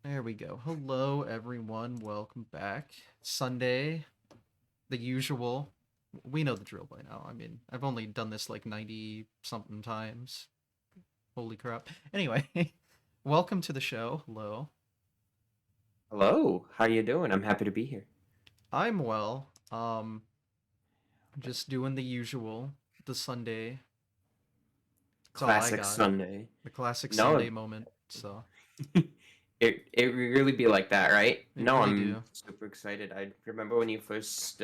There we go. Hello, everyone. Welcome back. Sunday, the usual. We know the drill by now. I mean, I've only done this like 90 something times. Holy crap. Anyway, welcome to the show. Hello. Hello, how you doing? I'm happy to be here. I'm well. Just doing the usual. The Sunday. That's all I Classic got. Sunday. The classic Sunday No, moment. So, it really be like that, right? it No, really I'm do. super excited. I remember when you first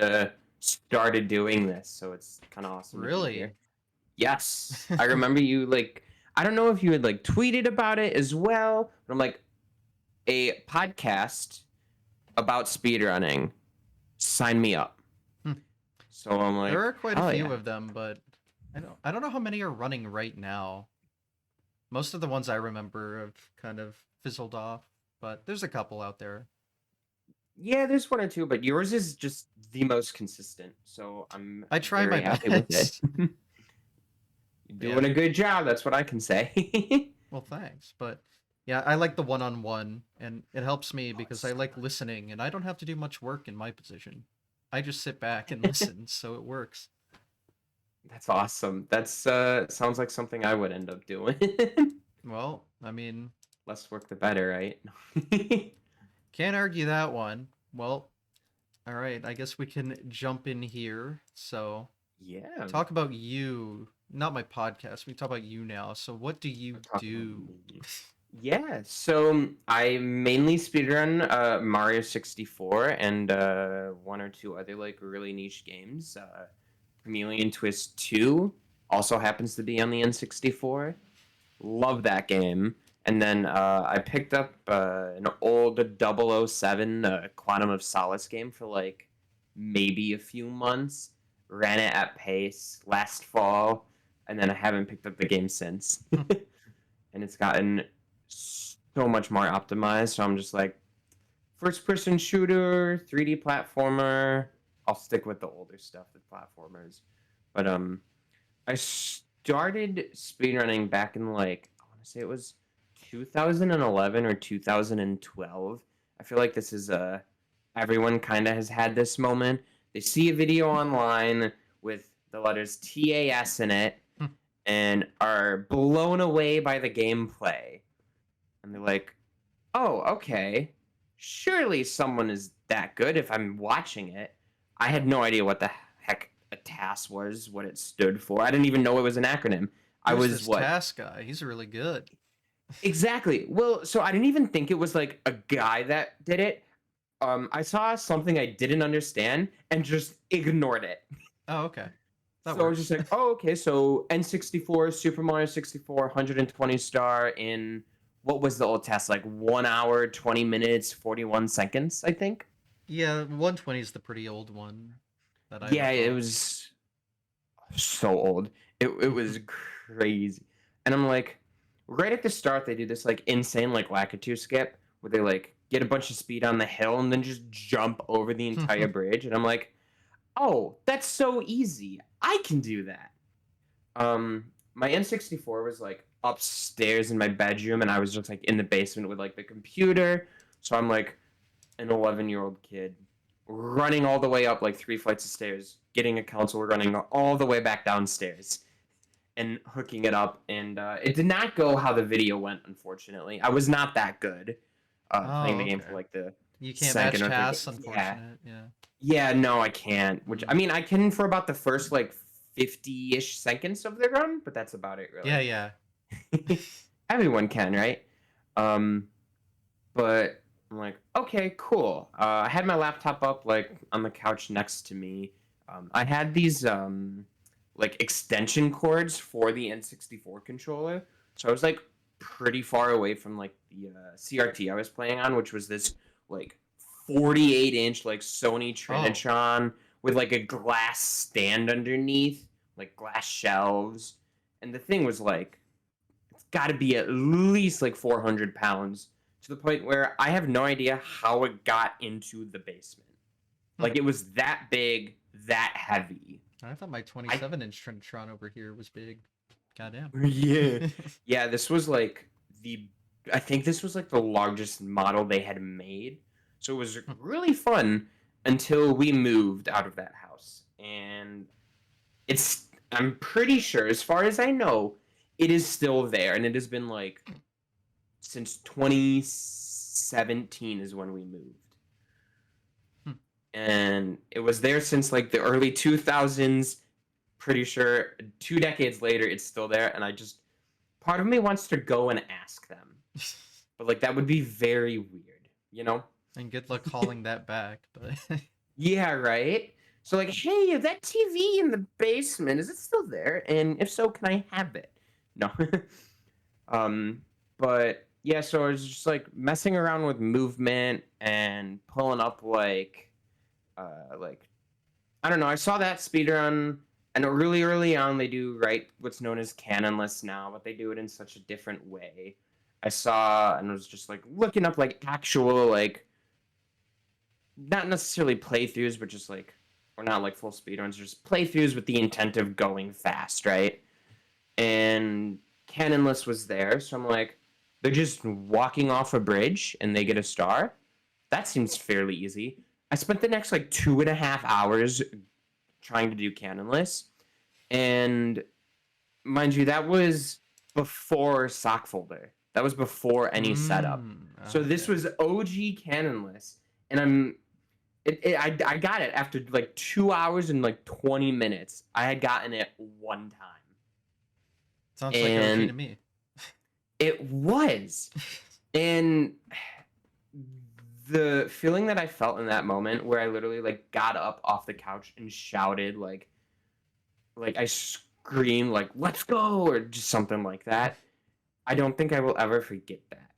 started doing this, so it's kind of awesome to be Really? here. Yes, I remember you I don't know if you had tweeted about it as well, but I'm like a podcast about speedrunning. Sign me up. Hmm. So I'm There like, are quite a hell few yeah. of them, but I don't know how many are running right now. Most of the ones I remember have kind of fizzled off, but there's a couple out there. Yeah, there's one or two, but yours is just the most consistent. So I'm I try my very happy with it. best. You're Yeah. doing a good job. That's what I can say. Well, thanks. But yeah, I like the one-on-one, and it helps me Oh, because it's I so like listening, and I don't have to do much work in my position. I just sit back and good. listen, so it works. That's awesome. That's sounds like something I would end up doing. Well, I mean, Less work the better, right? can't argue that one. Well, all right, I guess we can jump in here. So, Yeah. talk about you, not my podcast. We talk about you now. So, what do you We're talking about do? me. Yeah, so I mainly speedrun Mario 64 and one or two other really niche games. Chameleon Twist 2 also happens to be on the N64. Love that game. And then I picked up an old 007 Quantum of Solace game for maybe a few months. Ran it at pace last fall, and then I haven't picked up the game since. And it's gotten so much more optimized. So I'm just like, first person shooter, 3D platformer. I'll stick with the older stuff, the platformers. But I started speedrunning back in I want to say it was 2011 or 2012. I feel like this is everyone kind of has had this moment. They see a video online with the letters TAS in it and are blown away by the gameplay. And they're like, "Oh, okay. Surely someone is that good if I'm watching it." I had no idea what the heck a TAS was, what it stood for. I didn't even know it was an acronym. I There's was this what? task guy. He's really good. Exactly. Well, so I didn't even think it was like a guy that did it. I saw something I didn't understand and just ignored it. Oh, okay. That So I was just works. like, oh, okay. So N64, Super Mario 64, 120 star in what was the old test? Like 1 hour, 20 minutes, 41 seconds, I think. Yeah, 120 is the pretty old one that I Yeah, it recall. was so old. It was crazy. And I'm like, right at the start, they do this insane Lakitu skip where they get a bunch of speed on the hill and then just jump over the entire bridge. And I'm like, oh, that's so easy. I can do that. My N64 was upstairs in my bedroom, and I was just in the basement with the computer. So I'm like an 11-year-old kid running all the way up 3 flights of stairs, getting a console, running all the way back downstairs, and hooking it up. And it did not go how the video went. Unfortunately, I was not that good playing Oh, the game okay. for the You can't second match or third. tasks, Yeah, unfortunate. Yeah. yeah, no, I can't. Which Mm. I mean, I can for about the first 50-ish seconds of the run, but that's about it, Yeah, really. yeah. Everyone can, right? Um, but I'm like, okay, cool. I had my laptop up on the couch next to me. I had these extension cords for the N64 controller, so I was pretty far away from the CRT I was playing on, which was this like 48-inch Sony Oh, Trinitron with a glass stand underneath, glass shelves, and the thing was it's got to be at least 400 pounds to the point where I have no idea how it got into the basement. hmm. It was that big, that heavy. I thought my I 27-inch Trintron over here was big. Goddamn. yeah, yeah. This was the I think this was like the largest model they had made. So it was Hmm. really fun until we moved out of that house. And I'm pretty sure, as far as I know, it is still there. And it has been like since 2017 is when we moved. Hmm. And it was there since like the early 2000s. Pretty sure 2 decades later, it's still there. And part of me wants to go and ask them. But like that would be very weird, you know? And good luck calling that back, but Yeah, right. So like, hey, that TV in the basement, is it still there? And if so, can I have it? No. um, but yeah, so I was just like messing around with movement and pulling up like I don't know, I saw that speedrun and really early on they do what's known as canon lists now, but they do it in such a different way. I saw and was just like looking up like actual like not necessarily playthroughs, but just like, or not like full speedruns, just playthroughs with the intent of going fast, right? And Canonless was there, so I'm like, they're just walking off a bridge and they get a star? That seems fairly easy. I spent the next like 2.5 hours trying to do Canonless, and mind you, that was before sock folder. That was before any setup. So this okay. was OG Canonless, and I got it after like 2 hours and like 20 minutes. I had gotten it one time. Sounds like OG to And me. it was. And the feeling that I felt in that moment where I literally like got up off the couch and shouted like I screamed like let's go or just something like that. I don't think I will ever forget that.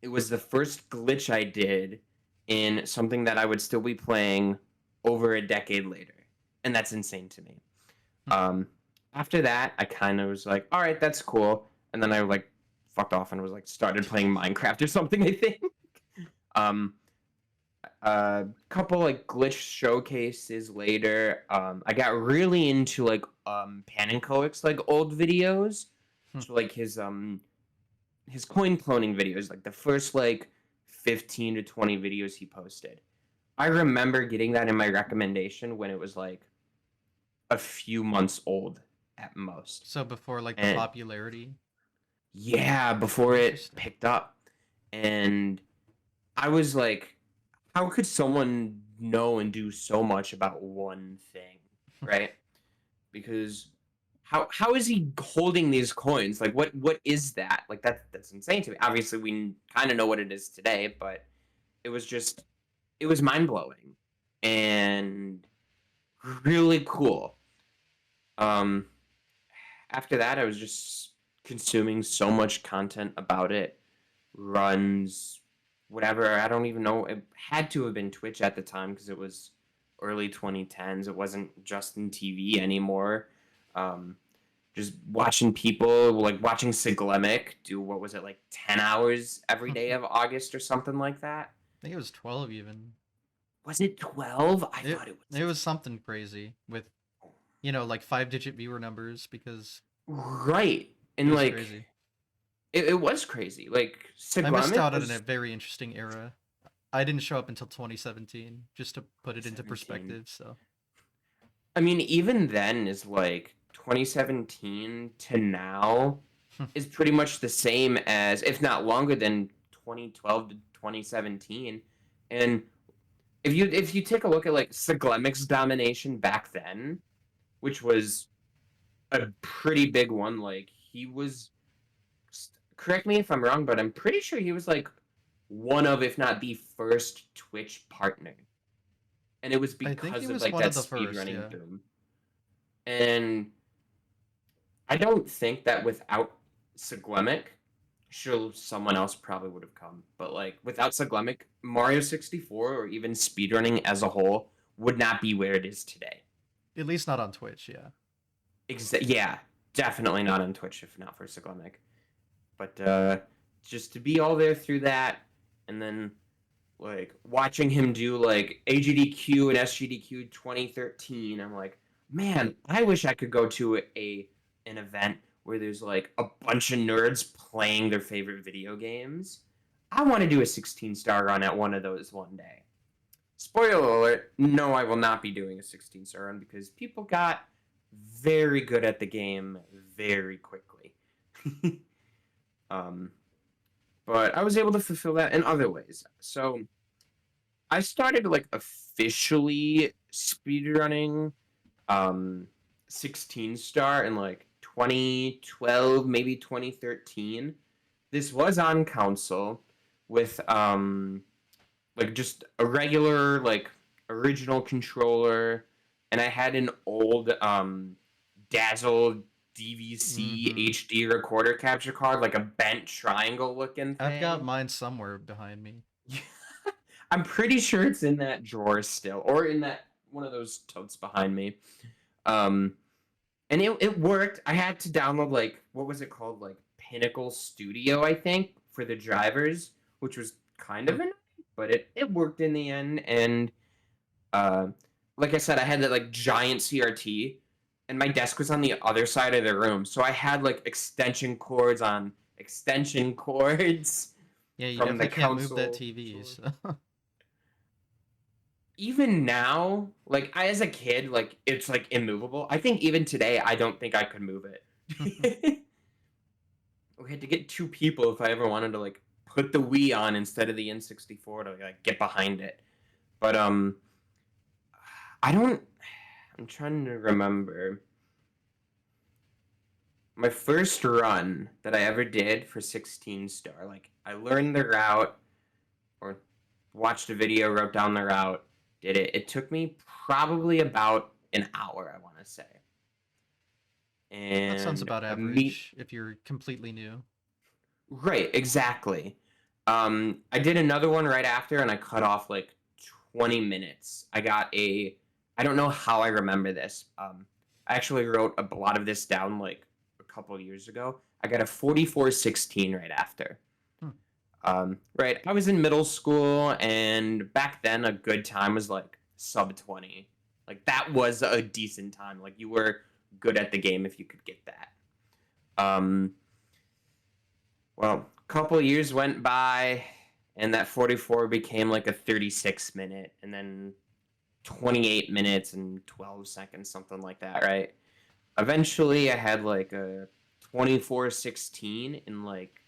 It was the first glitch I did in something that I would still be playing over a decade later. And that's insane to me. Um, After that, I kind of was like, all right, that's cool. And then I like fucked off and was like started playing Minecraft or something, I think. Um, a couple like glitch showcases later, I got really into like Pan and Coic's like old videos. So like his coin cloning videos, like the first like 15 to 20 videos he posted. I remember getting that in my recommendation when it was like a few months old at most. So before like the And popularity. yeah, before it Interesting. picked up. And I was like, how could someone know and do so much about one thing, right? Because how is he holding these coins? Like what is that? Like that's insane to me. Obviously we kind of know what it is today, but it was just it was mind-blowing and really cool. Um After that I was just consuming so much content about it. Runs, whatever. I don't even know. It had to have been Twitch at the time because it was early 2010s. It wasn't Justin TV anymore. Um, just watching people, like watching Siglemic do what was it, like 10 hours every day of August or something like that? I think it was 12 even. Was it 12? I It thought it was it was something crazy with like 5-digit viewer numbers because right. it And was like, crazy. it was crazy. Like, I missed Siglemic out on a was very interesting era. I didn't show up until 2017, just to put it into 17. perspective. So I mean, even then is like 2017 to now is pretty much the same as, if not longer than 2012 to 2017. And if you take a look at like Siglemic's domination back then, which was a pretty big one, like he was, correct me if I'm wrong, but I'm pretty sure he was like one of, if not the first Twitch partner. And it was I think he because of was like one that of the first. speedrunning Yeah, boom. And I don't think that without Siglemic, sure, someone else probably would have come. But like without Siglemic, Mario 64 or even speedrunning as a whole would not be where it is today. at least not on Twitch. Yeah. Yeah, definitely not on Twitch if not for Siglemic. But just to be all there through that, and then like watching him do like AGDQ and SGDQ 2013, I'm like, man, I wish I could go to an event where there's like a bunch of nerds playing their favorite video games. I want to do a 16-star run at one of those one day. Spoiler alert, no, I will not be doing a 16-star run because people got very good at the game very quickly. But I was able to fulfill that in other ways. So I started like officially speedrunning 16-star in like 2012, maybe 2013. This was on console with like just a regular like original controller, and I had an old Dazzle DVC HD recorder capture card, like a bent triangle looking thing. I've got mine somewhere behind me. I'm pretty sure it's in that drawer still, or in that one of those totes behind me. And it worked. I had to download like, what was it called, like Pinnacle Studio, I think, for the drivers, which was kind of annoying, but it worked in the end. And like I said, I had that like giant CRT, and my desk was on the other side of the room, so I had like extension cords on extension cords. Yeah, you from the definitely can't move that console. TV. So. Even now, like I as a kid, like it's like immovable. I think even today, I don't think I could move it. We had to get two people if I ever wanted to like put the Wii on instead of the N64 to like get behind it. But I don't. I'm trying to remember. My first run that I ever did for 16-star, like I learned the route or watched a video, wrote down the route, did it. It took me probably about an hour, I want to say. And That sounds about average if you're completely new. Right, exactly. I did another one right after, and I cut off like 20 minutes. I don't know how I remember this. I actually wrote a lot of this down like a couple of years ago. I got a 44:16 right after. Right, I was in middle school, and back then a good time was like sub 20. Like that was a decent time. Like you were good at the game if you could get that. Well, a couple of years went by, and that 44 became like a 36-minute, and then 28 minutes and 12 seconds, something like that, right? Eventually, I had like a 24:16 in like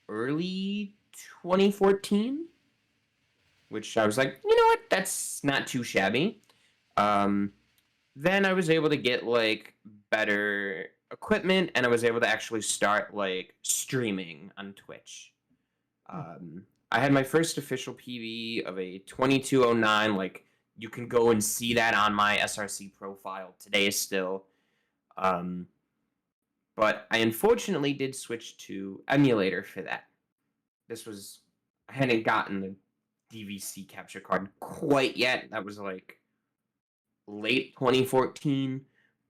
early 2014, which I was like, you know what, that's not too shabby. Then I was able to get like better equipment, and I was able to actually start like streaming on Twitch. I had my first official PV of a 2209. Like you can go and see that on my SRC profile today still. But I unfortunately did switch to emulator for that. I hadn't gotten the DVC capture card quite yet. That was like late 2014,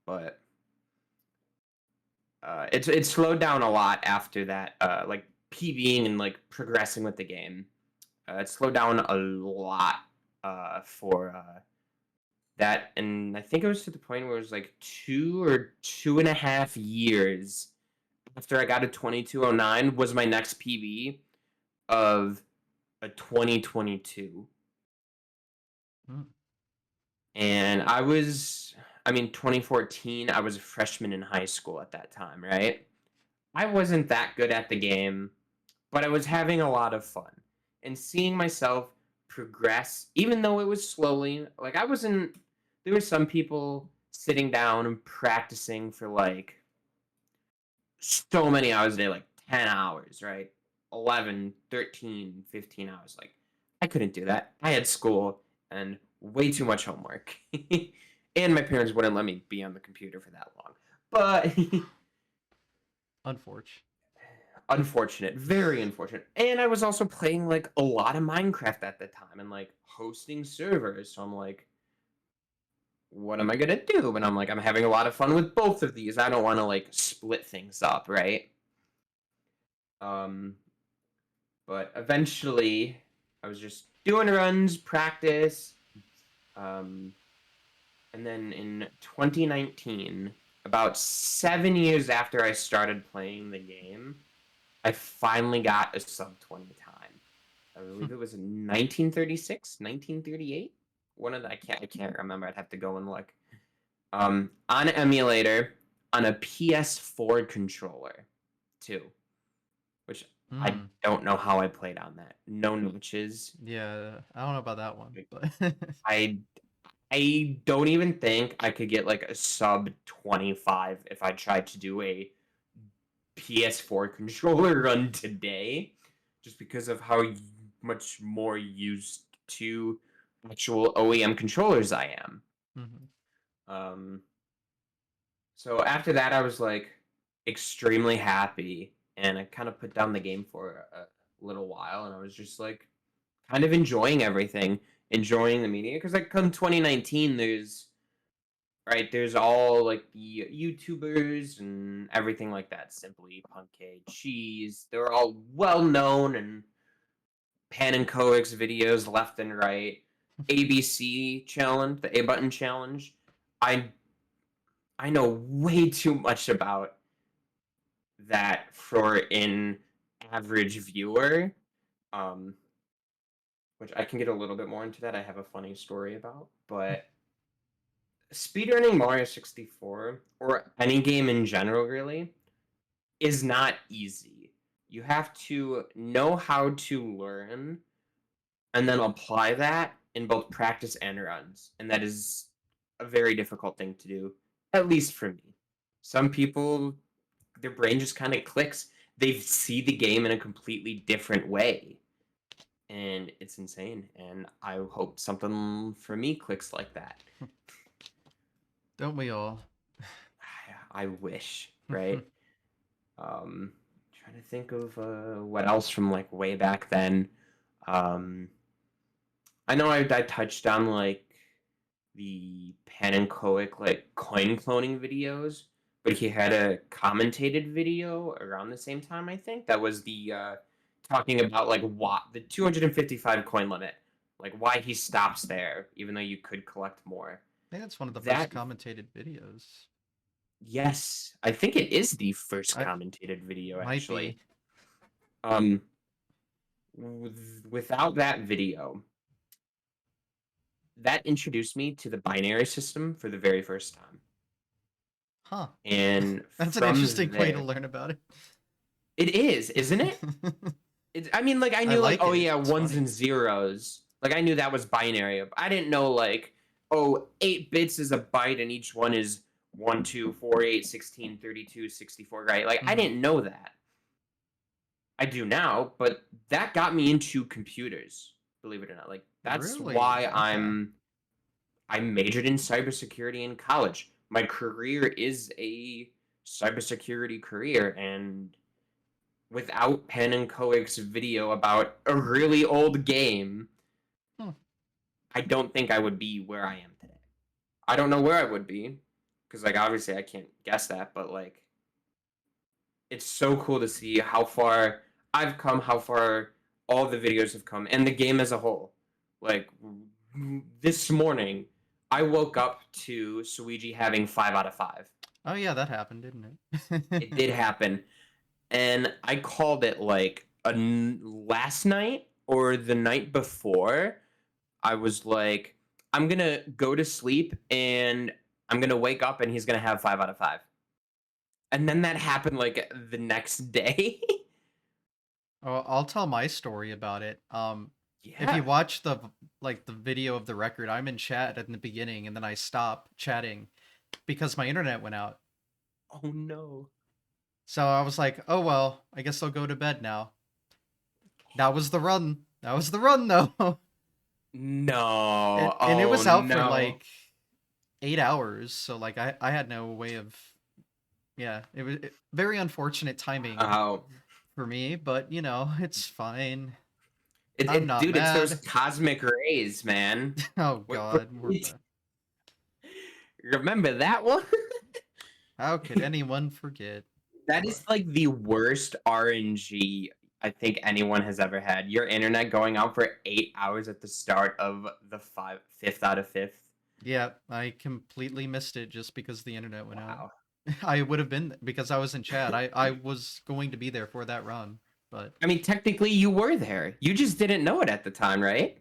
but it slowed down a lot after that. Like PVing and like progressing with the game, it slowed down a lot for that, and I think it was to the point where it was like 2 or 2.5 years after I got a 2209 was my next PV of a 2022. And I mean, 2014, I was a freshman in high school at that time, right? I wasn't that good at the game, but I was having a lot of fun. And seeing myself progress, even though it was slowly, like there were some people sitting down and practicing for like so many hours a day, like 10 hours, right? 11, 13, 15 hours. Like, I couldn't do that. I had school and way too much homework. And my parents wouldn't let me be on the computer for that long. But unfortunate, very unfortunate. And I was also playing like a lot of Minecraft at the time and like hosting servers. So I'm like, what am I gonna do? And I'm like, I'm having a lot of fun with both of these. I don't want to like split things up, right? But eventually I was just doing runs, practice, and then in 2019, about 7 years after I started playing the game, I finally got a sub 20 time. I believe it was in 1936, 1938. One of the, I can't remember. I'd have to go and look. On emulator on a PS4 controller too, which I Mm. don't know how I played on that. No notches. Yeah, I don't know about that one, but I I don't even think I could get like a sub 25 if I tried to do a PS4 controller run today, just because of how much more used to actual OEM controllers I am. Mhm. Um, so after that, I was like extremely happy, and I kind of put down the game for a little while, and I was just like kind of enjoying everything, enjoying the media, because like come 2019, there's all like the YouTubers and everything like that. Simply Punkade, Cheese, they're all well known and Pan and Coix videos left and right. ABC challenge, the A button challenge. I I know way too much about that for an average viewer. Um, which I can get a little bit more into that. I have a funny story about, but speedrunning Mario 64 or any game in general really is not easy. You have to know how to learn and then apply that in both practice and runs. And that is a very difficult thing to do, at least for me. Some people, their brain just kind of clicks. They see the game in a completely different way. And it's insane. And I hope something for me clicks like that. Don't we all? I wish, right? Trying to think of what else from like way back then. Um, I know I touched on like the Panenkoic like coin cloning videos, but he had a commentated video around the same time. I think that was the talking about like what the 255 coin limit, like why he stops there, even though you could collect more. I think that's one of the first That commentated videos. yes, I think it is the first I commentated video might be. actually. Um, without that video, that introduced me to the binary system for the very first time. Huh. And That's an from interesting way to there, learn about it. it is, isn't it? I mean, like I I knew, like like oh it. yeah, It's ones funny. and zeros. Like I knew that was binary. I didn't know like oh 8 bits is a byte and each one is 1, 2, 4, 8, 16, 32, 64. Right? Like I Mhm. didn't know that. I do now, but that got me into computers. Believe it or not, like that's Really? why Okay. I majored in cybersecurity in college. My career is a cybersecurity career, and without Pen and Coic's video about a really old game, Hmm. I don't think I would be where I am today. I don't know where I would be, because like obviously I can't guess that, but like it's so cool to see how far I've come, how far all the videos have come, and the game as a whole. Like this morning, I woke up to Suigi having 5 out of 5. Oh yeah, that happened, didn't It it? did happen, and I called it like last night or the night before. I was like, I'm gonna go to sleep and I'm gonna wake up and he's gonna have 5 out of 5. And then that happened like the next day. Oh, I'll tell my story about it. If you Yeah. watch the video of the record, I'm in chat in the beginning, and then I stop chatting because my internet went out. Oh no. So I was like, oh well, I guess I'll go to bed now. That was the run. That was the run though. No. And it Oh was out for no. like 8 hours, so like I had no way of yeah, it was very unfortunate timing Oh. for me, but you know, it's fine. It, I'm it not dude, it's those mad. cosmic rays, man. Oh What god, more bad. remember that one? How could anyone forget? That is But like the worst RNG I think anyone has ever had. Your internet going out for 8 hours at the start of the fifth out of fifth. yeah, I completely missed it just because the internet went out. Wow. I would have been because I was in chat. I was going to be there for that run, but I mean, technically you were there. You just didn't know it at the time, right?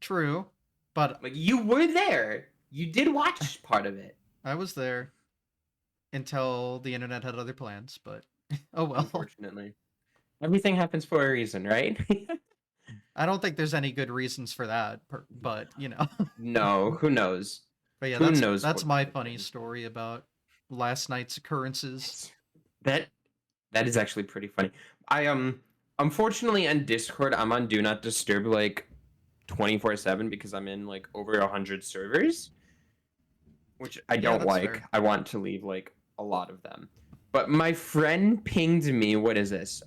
true. But Like you were there. You did watch part of it. I was there until the internet had other plans. But oh well. Unfortunately. Everything happens for a reason, right? I don't think there's any good reasons for that. But you know. No, who knows? But yeah, Who that's knows that's what my could have funny been? story about last night's occurrences. That that is actually pretty funny. I unfortunately on Discord I'm on Do Not Disturb like 24/7 because I'm in like over 100 servers, which I Yeah, don't that's like. fair. I want to leave like a lot of them. But my friend pinged me, what is this?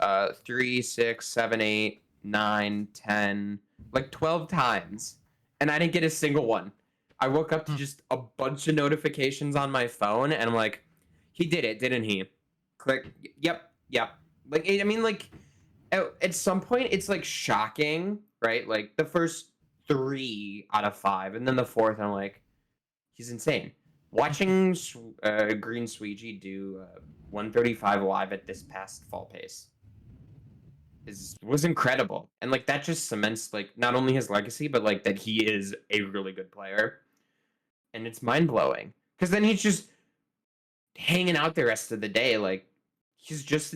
3, 6, 7, 8, 9, 10, like 12 times. And I didn't get a single one. I woke up to Hmm. just a bunch of notifications on my phone and I'm like, he did it, didn't he? Click. Yep, yep. Like I mean like at some point it's like shocking, right? Like the first 3 out of 5 and then the fourth I'm like, he's insane. Watching Green Sweegie do 135 live at this past fall pace was incredible, and like that just cements like not only his legacy, but like that he is a really good player, and it's mind blowing. Because then he's just hanging out the rest of the day, like he's just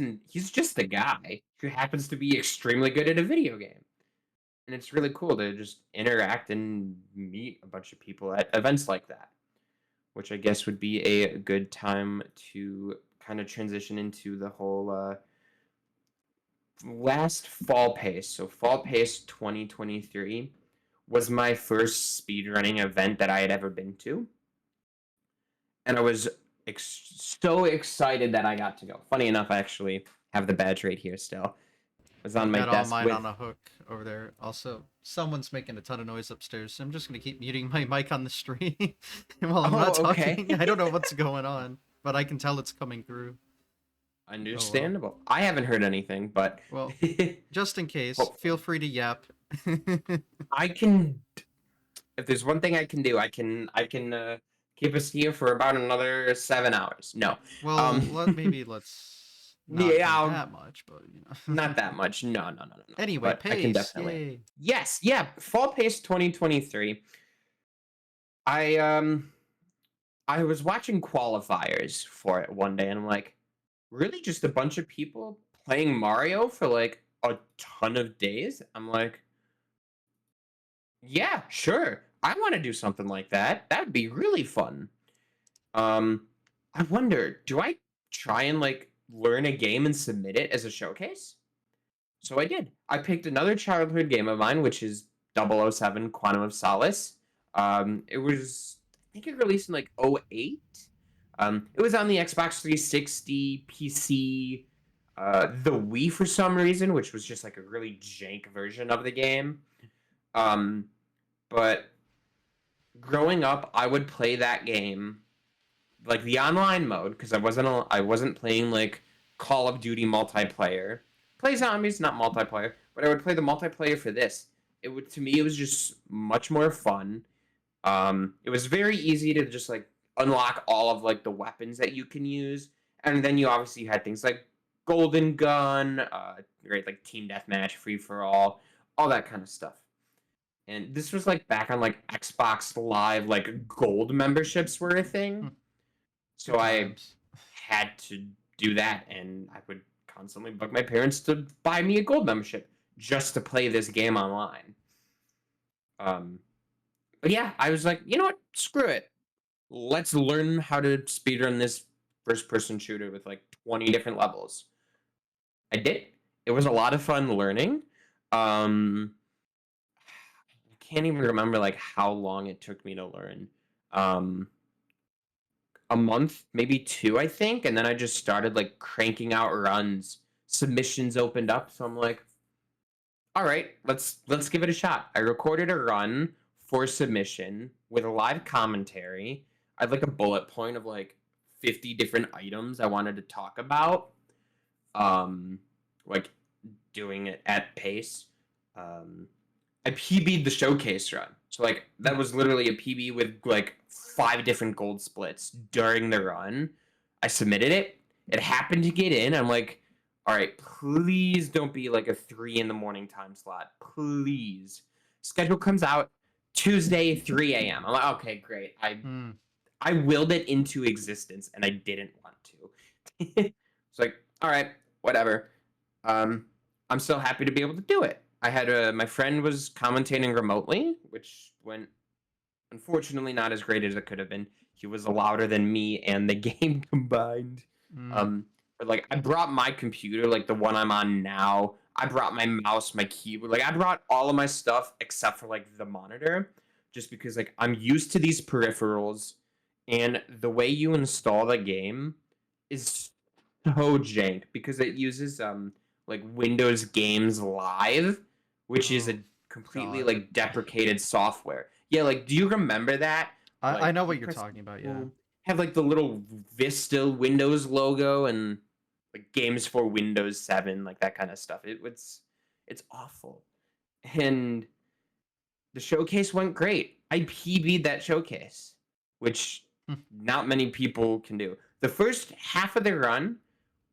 a guy who happens to be extremely good at a video game, and it's really cool to just interact and meet a bunch of people at events like that. Which I guess would be a good time to kind of transition into the whole last fall pace. So fall pace 2023 was my first speedrunning event that I had ever been to, and I was so excited that I got to go. Funny enough, I actually have the badge right here still. It was on I've my got all desk mine on with. a hook over there. Also, someone's making a ton of noise upstairs, so I'm just gonna keep muting my mic on the stream while I'm not Oh, okay. talking. I don't know what's going on, but I can tell it's coming through. Oh well. Understandable. I haven't heard anything, but Well, just in case, feel hopefully free to yap. I can. If there's one thing I can do, I can keep us here for about another 7 hours. No, Well, um, maybe let's not yeah, do that much, but you know. not that much. No, no, no, no, no. Anyway, But I can pace, definitely. yay. Yes, yeah. Fall pace 2023. I um I was watching qualifiers for it one day, and I'm like, really, just a bunch of people playing Mario for like a ton of days? I'm like, yeah, sure. I want to do something like that. That'd be really fun. Um, I wonder, do I try and like learn a game and submit it as a showcase? So I did. I picked another childhood game of mine, which is 007 Quantum of Solace. It was, I think it released in like '08. It was on the Xbox 360, PC, the Wii for some reason, which was just like a really jank version of the game. Um, but growing up, I would play that game like the online mode because I wasn't playing like Call of Duty multiplayer. Play zombies, not multiplayer, but I would play the multiplayer for this. It would to me it was just much more fun. It was very easy to just like unlock all of like the weapons that you can use, and then you obviously had things like Golden Gun, right, like Team Deathmatch, Free for all that kind of stuff. And this was like back on like Xbox Live, like gold memberships were a thing. So Good I times. had to do that, and I would constantly bug my parents to buy me a gold membership just to play this game online. Um, but yeah, I was like, you know what? Screw it. Let's learn how to speedrun this first-person shooter with like 20 different levels. I did. It was a lot of fun learning. Um, I can't even remember like how long it took me to learn. Um, a month, maybe 2, I think, and then I just started like cranking out runs. Submissions opened up, so I'm like, all right, let's give it a shot. I recorded a run for submission with a live commentary. I had like a bullet point of like 50 different items I wanted to talk about. Um, like doing it at pace. Um, I PB'd the showcase run. So like that was literally a PB with like 5 different gold splits during the run. I submitted it. It happened to get in. I'm like, all right, please don't be like a 3 a.m. time slot. Please. Schedule comes out Tuesday, 3 a.m. I'm like, okay, great. I willed it into existence and I didn't want to. It's like, all right, whatever. I'm still happy to be able to do it. I had my friend was commentating remotely, which went unfortunately not as great as it could have been. He was louder than me and the game combined. But like I brought my computer, like the one I'm on now. I brought my mouse, my keyboard. Like I brought all of my stuff except for like the monitor, just because like I'm used to these peripherals, and the way you install the game is so jank because it uses like Windows Games Live, which is Oh, a completely God. like deprecated software. Yeah, like do you remember that? I Like know you what you're press talking about, yeah. have like the little Vista Windows logo and like games for Windows 7, like that kind of stuff. It's awful. And the showcase went great. I PB'd that showcase, which not many people can do. The first half of the run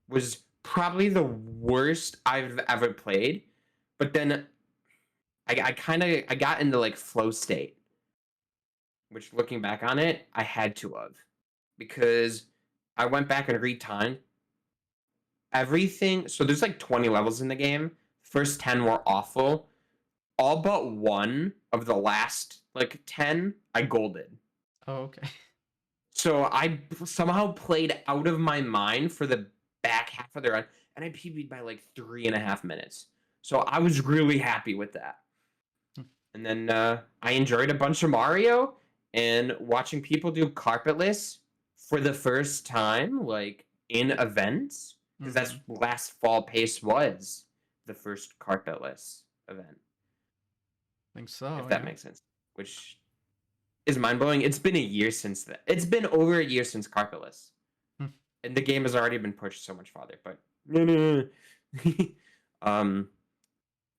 was probably the worst I've ever played, but then I got into like flow state, which looking back on it, I had to have, because I went back and retimed everything. So there's like 20 levels in the game. First 10 were awful. All but one of the last like 10 I golded. Oh, okay. So I somehow played out of my mind for the back half of the run, and I PB'd by like 3.5 minutes. So I was really happy with that. And then I enjoyed a bunch of Mario and watching people do carpetless for the first time, like in events, because that's last fall pace was the first carpetless event. I think so, If that yeah. makes sense, which is mind blowing. It's been a year since that. It's been over a year since carpetless, and the game has already been pushed so much farther. But no. um,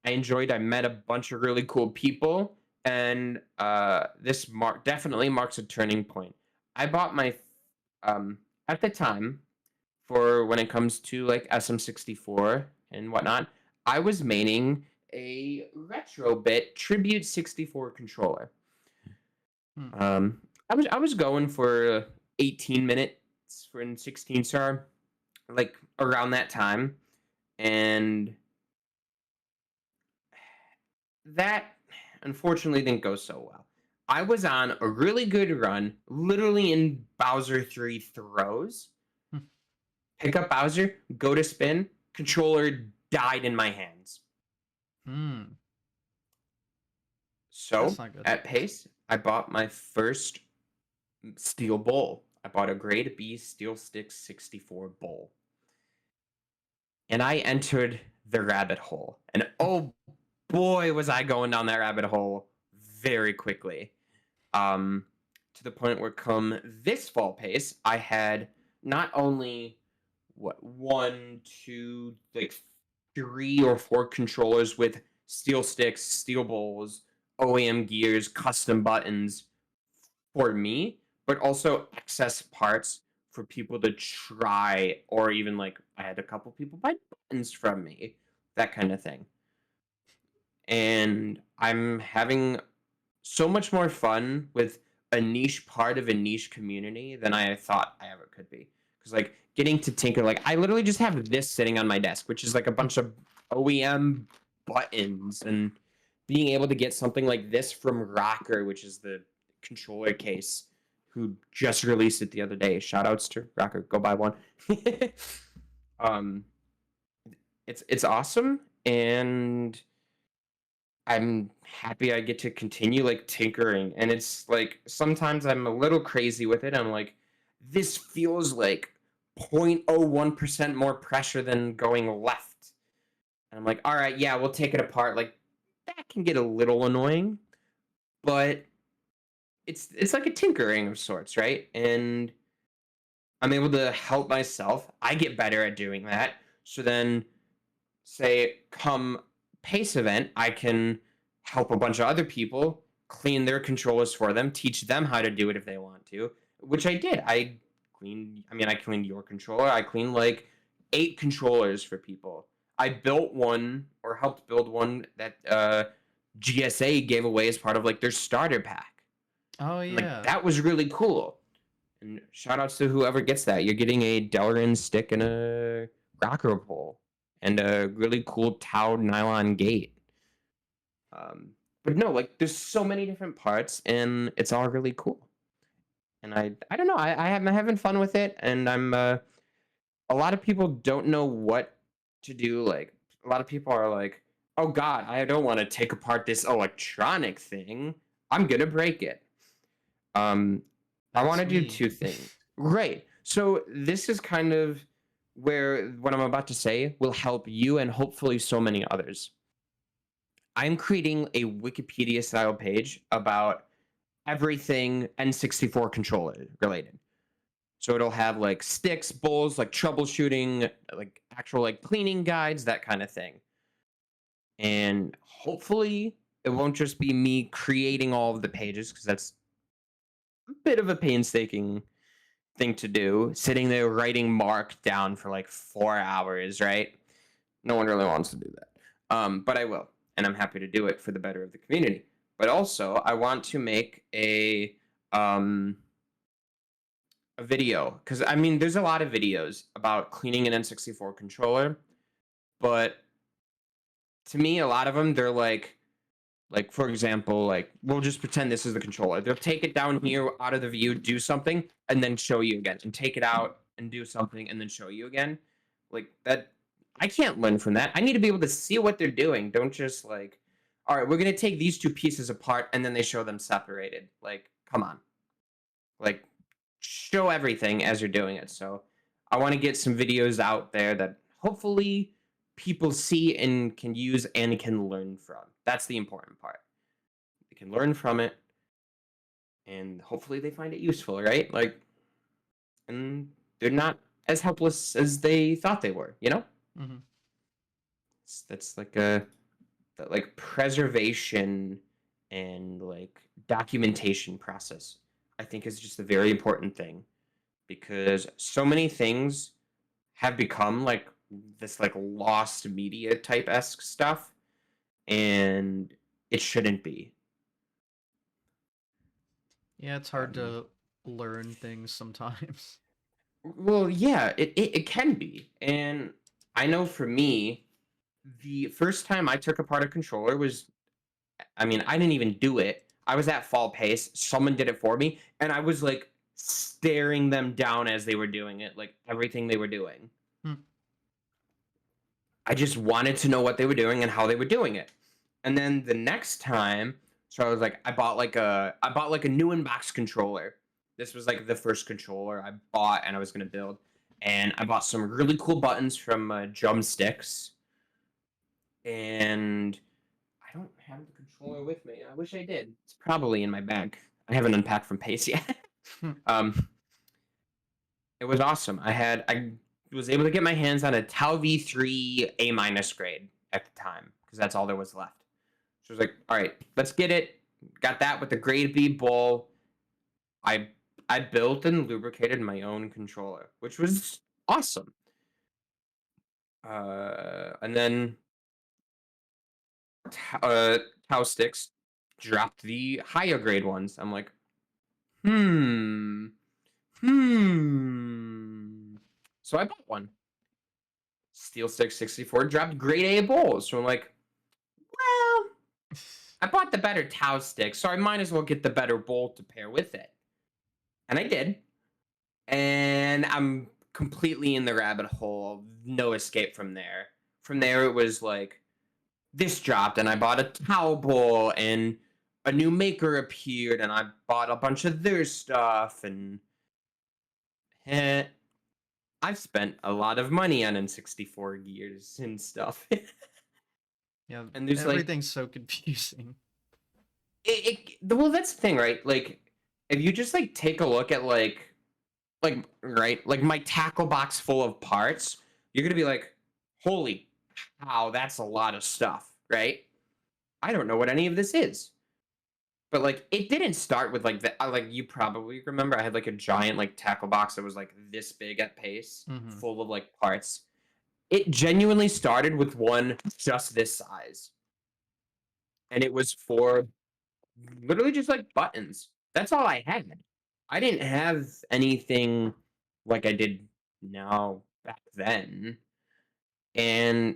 I enjoyed. I met a bunch of really cool people, and this definitely marks a turning point. I bought my at the time for when it comes to like SM64 and whatnot. I was maining a Retrobit Tribute 64 controller. I was going for 18 minutes for an 16 star, like around that time, and that unfortunately didn't go so well. I was on a really good run, literally in Bowser 3 throws. Pick up Bowser, go to spin, controller died in my hands. That's So, not good. at pace, I bought my first steel bowl. I bought a grade B Steel Stick 64 bowl. And I entered the rabbit hole. And oh boy, was I going down that rabbit hole very quickly. To the point where come this fall pace, I had not only one, two, like 3 or 4 controllers with steel sticks, steel bowls, OEM gears, custom buttons for me, but also excess parts for people to try, or even like I had a couple people buy buttons from me, that kind of thing. And I'm having so much more fun with a niche part of a niche community than I thought I ever could be. Because like getting to tinker, like I literally just have this sitting on my desk, which is like a bunch of OEM buttons, and being able to get something like this from Rocker, which is the controller case, who just released it the other day. Shout outs to Rocker, go buy one. um, it's awesome, and I'm happy I get to continue like tinkering. And it's like sometimes I'm a little crazy with it. I'm like, this feels like 0.01% more pressure than going left. And I'm like, all right, yeah, we'll take it apart. Like that can get a little annoying, but it's like a tinkering of sorts, right? And I'm able to help myself. I get better at doing that. So then say come pace event, I can help a bunch of other people clean their controllers for them, teach them how to do it if they want to, which I did. I I cleaned your controller. I cleaned like 8 controllers for people. I built one or helped build one that GSA gave away as part of like their starter pack. Oh And like yeah. that was really cool. And shout outs to whoever gets that. You're getting a Delrin stick and a rocker pole and a really cool Tau nylon gate. But no, like there's so many different parts and it's all really cool. And I don't know, I'm having fun with it, and I'm a lot of people don't know what to do. Like a lot of people are like, oh God, I don't want to take apart this electronic thing. I'm gonna break it. Um, I want That's to do me. 2 things. Right. So this is kind of where what I'm about to say will help you and hopefully so many others. I'm creating a Wikipedia style page about everything N64 controller related. So it'll have like sticks, bowls, like troubleshooting, like actual like cleaning guides, that kind of thing. And hopefully it won't just be me creating all of the pages because that's a bit of a painstaking thing to do, sitting there writing Mark down for like 4 hours, right? No one really wants to do that. But I will, and I'm happy to do it for the better of the community. But also, I want to make um, a video because I mean, there's a lot of videos about cleaning an N64 controller, but to me, a lot of them they're like for example, like we'll just pretend this is the controller. They'll take it down here out of the view, do something, and then show you again, and take it out and do something, and then show you again. Like that, I can't learn from that. I need to be able to see what they're doing. Don't just like, all right, we're gonna take these 2 pieces apart, and then they show them separated. Like, come on, like show everything as you're doing it. So I want to get some videos out there that hopefully people see and can use and can learn from. That's the important part. They can learn from it and hopefully they find it useful, right? Like, and they're not as helpless as they thought they were, you know? Hmm. That's like that like preservation and like documentation process, I think is just a very important thing because so many things have become like this like lost media type esque stuff, and it shouldn't be. Yeah, it's hard Um, to learn things sometimes. well, yeah, it can be, and I know for me, the first time I took apart a controller was, I mean, I didn't even do it. I was at fall pace. Someone did it for me, and I was like staring them down as they were doing it, like everything they were doing. Hmm. I just wanted to know what they were doing and how they were doing it. And then the next time, so I was like, I bought like a new inbox controller. This was like the first controller I bought and I was gonna build. And I bought some really cool buttons from Drumsticks. And I don't have the controller with me. I wish I did. It's probably in my bag. I haven't unpacked from Pace yet. Hmm. um, it was awesome. I was able to get my hands on a Tau V3 A minus grade at the time because that's all there was left. So I was like, all right, let's get it. Got that with the grade B bowl. I I built and lubricated my own controller, which was awesome. And then uh, Tau sticks dropped the higher grade ones. I'm like, hmm, hmm. So I bought one. Steel Stick 64 dropped grade A bowls. So I'm like, well, I bought the better Tau stick, so I might as well get the better bowl to pair with it. And I did. And I'm completely in the rabbit hole. No escape from there. From there, it was like, this dropped, and I bought a Tau bowl, and a new maker appeared, and I bought a bunch of their stuff, and eh, I've spent a lot of money on N64 gears and stuff. Yeah, And there's like everything's so confusing. well, that's the thing, right? Like if you just like take a look at like right, like my tackle box full of parts, you're gonna be like, holy cow, that's a lot of stuff, right? I don't know what any of this is. But like it didn't start with like the like you probably remember I had like a giant like tackle box that was like this big at pace, Mm-hmm. full of like parts. It genuinely started with one just this size. And it was for literally just like buttons. That's all I had. I didn't have anything like I did now back then. And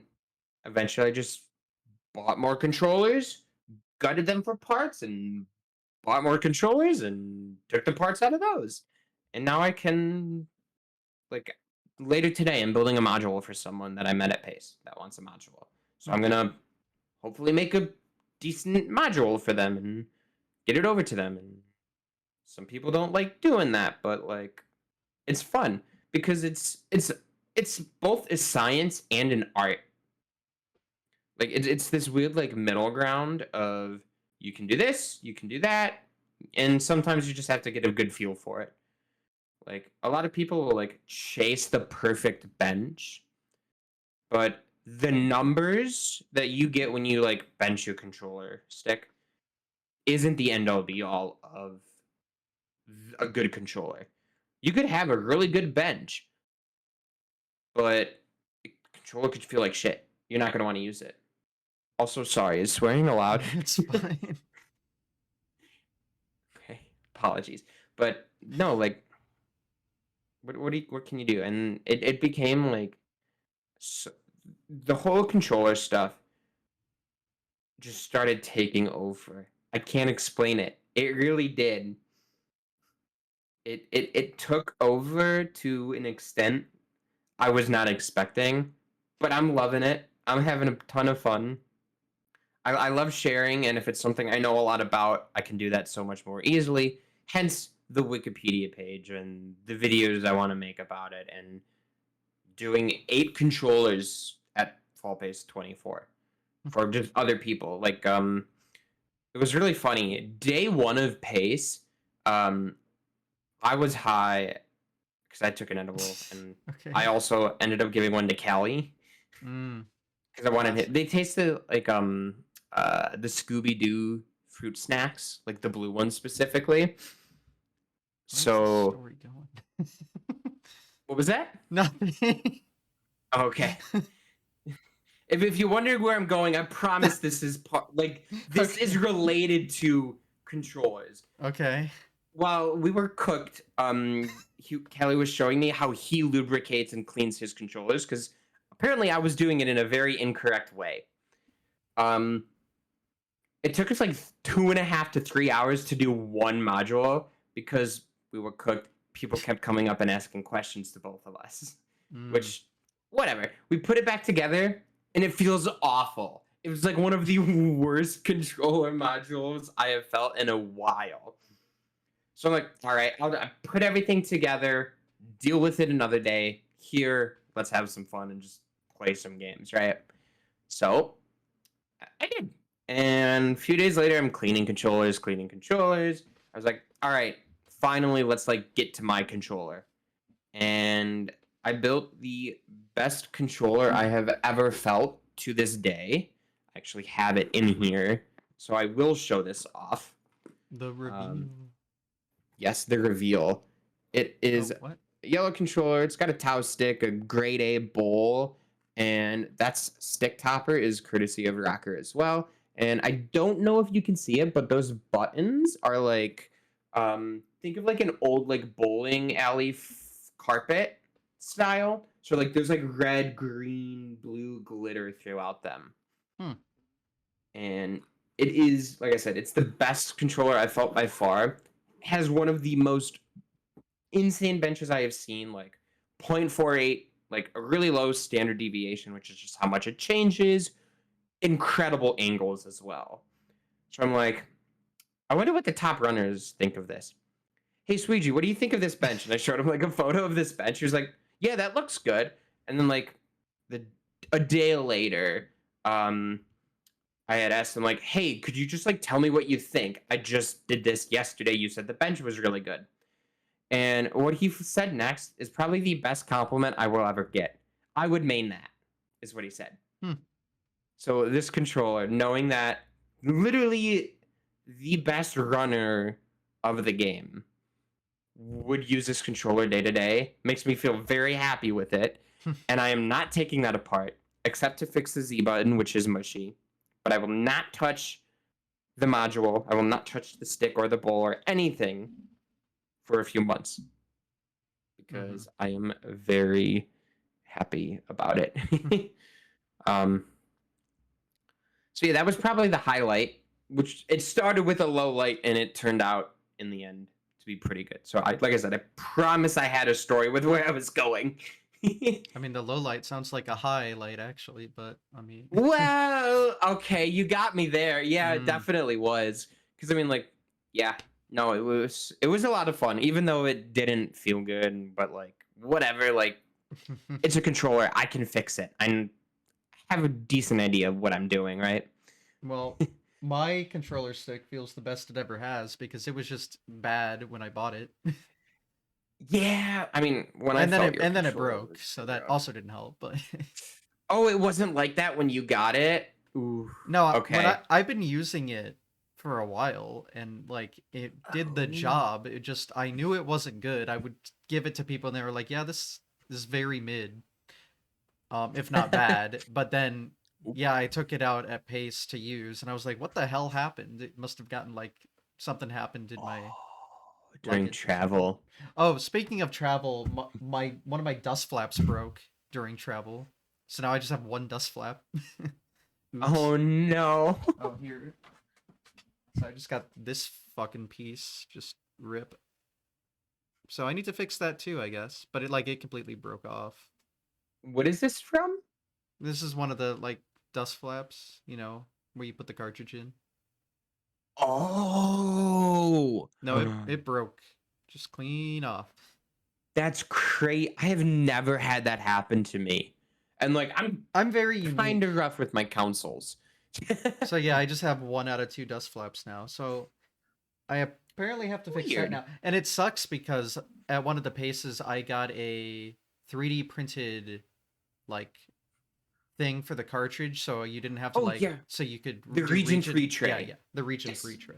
eventually I just bought more controllers, gutted them for parts, and bought more controllers and took the parts out of those. And now I can, like, later today, I'm building a module for someone that I met at Pace that wants a module. So I'm going to hopefully make a decent module for them and get it over to them. And some people don't like doing that, but, like, it's fun because it's both a science and an art. Like it's this weird like middle ground of you can do this, you can do that, and sometimes you just have to get a good feel for it. Like a lot of people will like chase the perfect bench, but the numbers that you get when you like bench your controller stick isn't the end all be all of a good controller. You could have a really good bench, but the controller could feel like shit. You're not gonna want to use it. Also, sorry, is swearing allowed? It's fine. Okay, apologies, but no, like, what can you do? And it became like so, the whole controller stuff just started taking over. I can't explain it. It really did. It took over to an extent I was not expecting, but I'm loving it. I'm having a ton of fun. I love sharing, and if it's something I know a lot about, I can do that so much more easily. Hence the Wikipedia page and the videos I want to make about it, and doing 8 controllers at Fall Pace 24 for just other people. Like, it was really funny. Day 1 of Pace, I was high because I took an edible, and Okay. I also ended up giving one to Callie Mm. because I wanted Classic. it. They tasted like the Scooby Doo fruit snacks, like the blue ones specifically. Where's the So story going? what was that? Nothing. Okay. If you're wondering where I'm going, I promise this is this is Okay. related to controllers. Okay. While we were cooked, Kelly was showing me how he lubricates and cleans his controllers because apparently I was doing it in a very incorrect way. Um, it took us like 2.5 to 3 hours to do one module because we were cooked. People kept coming up and asking questions to both of us, Mm. which, whatever. We put it back together and it feels awful. It was like one of the worst controller modules I have felt in a while. So I'm like, all right, I put everything together, deal with it another day. Here, let's have some fun and just play some games, right? So I did. And a few days later, I'm cleaning controllers, cleaning controllers. I was like, all right, finally, let's like get to my controller. And I built the best controller I have ever felt to this day. I actually have it in here, so I will show this off. The Um, reveal. yes, the reveal. It is Oh, what? a yellow controller. It's got a Tau stick, a grade A bowl, and that's stick topper is courtesy of Rocker as well. And I don't know if you can see it, but those buttons are like, think of like an old like bowling alley carpet style. So like there's like red, green, blue glitter throughout them. Hmm. And it is, like I said, it's the best controller I've felt by far. Has one of the most insane benches I have seen, like 0.48, like a really low standard deviation, which is just how much it changes. Incredible angles as well. So I'm like, I wonder what the top runners think of this. Hey, Sweegie, what do you think of this bench? And I showed him like a photo of this bench. He was like, yeah, that looks good. And then like a day later, I had asked him like, hey, could you just like tell me what you think? I just did this yesterday. You said the bench was really good. And what he said next is probably the best compliment I will ever get. I would main that, is what he said. Hmm. So this controller, knowing that literally the best runner of the game would use this controller day to day. Makes me feel very happy with it. And I am not taking that apart, except to fix the Z button, which is mushy. But I will not touch the module. I will not touch the stick or the bowl or anything for a few months. Because I am very happy about it. So yeah, that was probably the highlight, which it started with a low light and it turned out in the end to be pretty good. So like I said, I promise I had a story with where I was going. I mean, the low light sounds like a highlight, actually, but I mean... Well, okay, you got me there. Yeah, it Mm. definitely was. Because I mean, like, yeah, no, it was a lot of fun, even though it didn't feel good. But like, whatever. Like, it's a controller. I can fix it. I have a decent idea of what I'm doing, right? Well, my controller stick feels the best it ever has because it was just bad when I bought it. Yeah, I mean, when I And then felt your it controller broke, was so that rough. also didn't help, but... Oh, it wasn't like that when you got it? Ooh, No, okay. I've been using it for a while, and like it did the Oh. job. It just I knew it wasn't good. I would give it to people, and they were like, "Yeah, this is very mid, if not bad." But then, yeah, I took it out at pace to use, and I was like, "What the hell happened? It must have gotten like something happened in my Oh, during luggage or something." travel. Oh, speaking of travel, my one of my dust flaps broke during travel, so now I just have one dust flap. Oops. Oh no. Oh, here. So I just got this fucking piece, just rip. So I need to fix that too, I guess. But it completely broke off. What is this from? This is one of the like dust flaps, where you put the cartridge in. Oh. No, it broke. Just clean off. That's crazy. I have never had that happen to me. And like I'm I'm very kind unique. of rough with my consoles. So yeah, I just have 1 out of 2 dust flaps now. So I apparently have to fix that Weird. now. And it sucks because at one of the paces I got a 3D printed like thing for the cartridge, so you didn't have to Oh yeah. so you could The do region region. free Yeah, tray. yeah, the region free Yes. tray,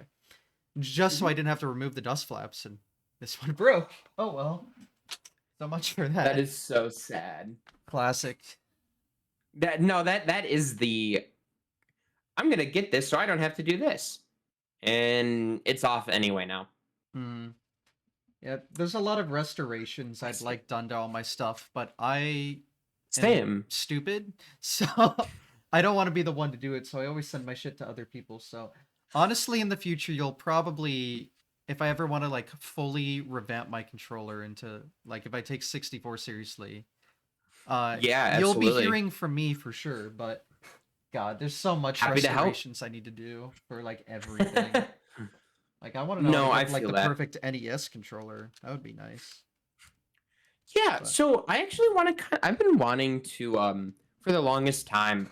just so I didn't have to remove the dust flaps, and this one broke. Oh well, so much for That that. is so sad. Classic. That is the I'm gonna get this so I don't have to do this. And it's off anyway now. Hmm. Yeah, there's a lot of restorations I'd Plastic. like done to all my stuff, but I am Same. stupid, so I don't want to be the one to do it. So I always send my shit to other people. So honestly, in the future, you'll probably, if I ever want to like fully revamp my controller into like if I take 64 seriously, Yeah, you'll be absolutely. hearing from me for sure. But God, there's so much Happy to help. restorations I need to do for like everything. Like I want to know how to No, I get like feel the that. perfect NES controller. That would be nice. Yeah, But so I actually want to. I've been wanting to, for the longest time,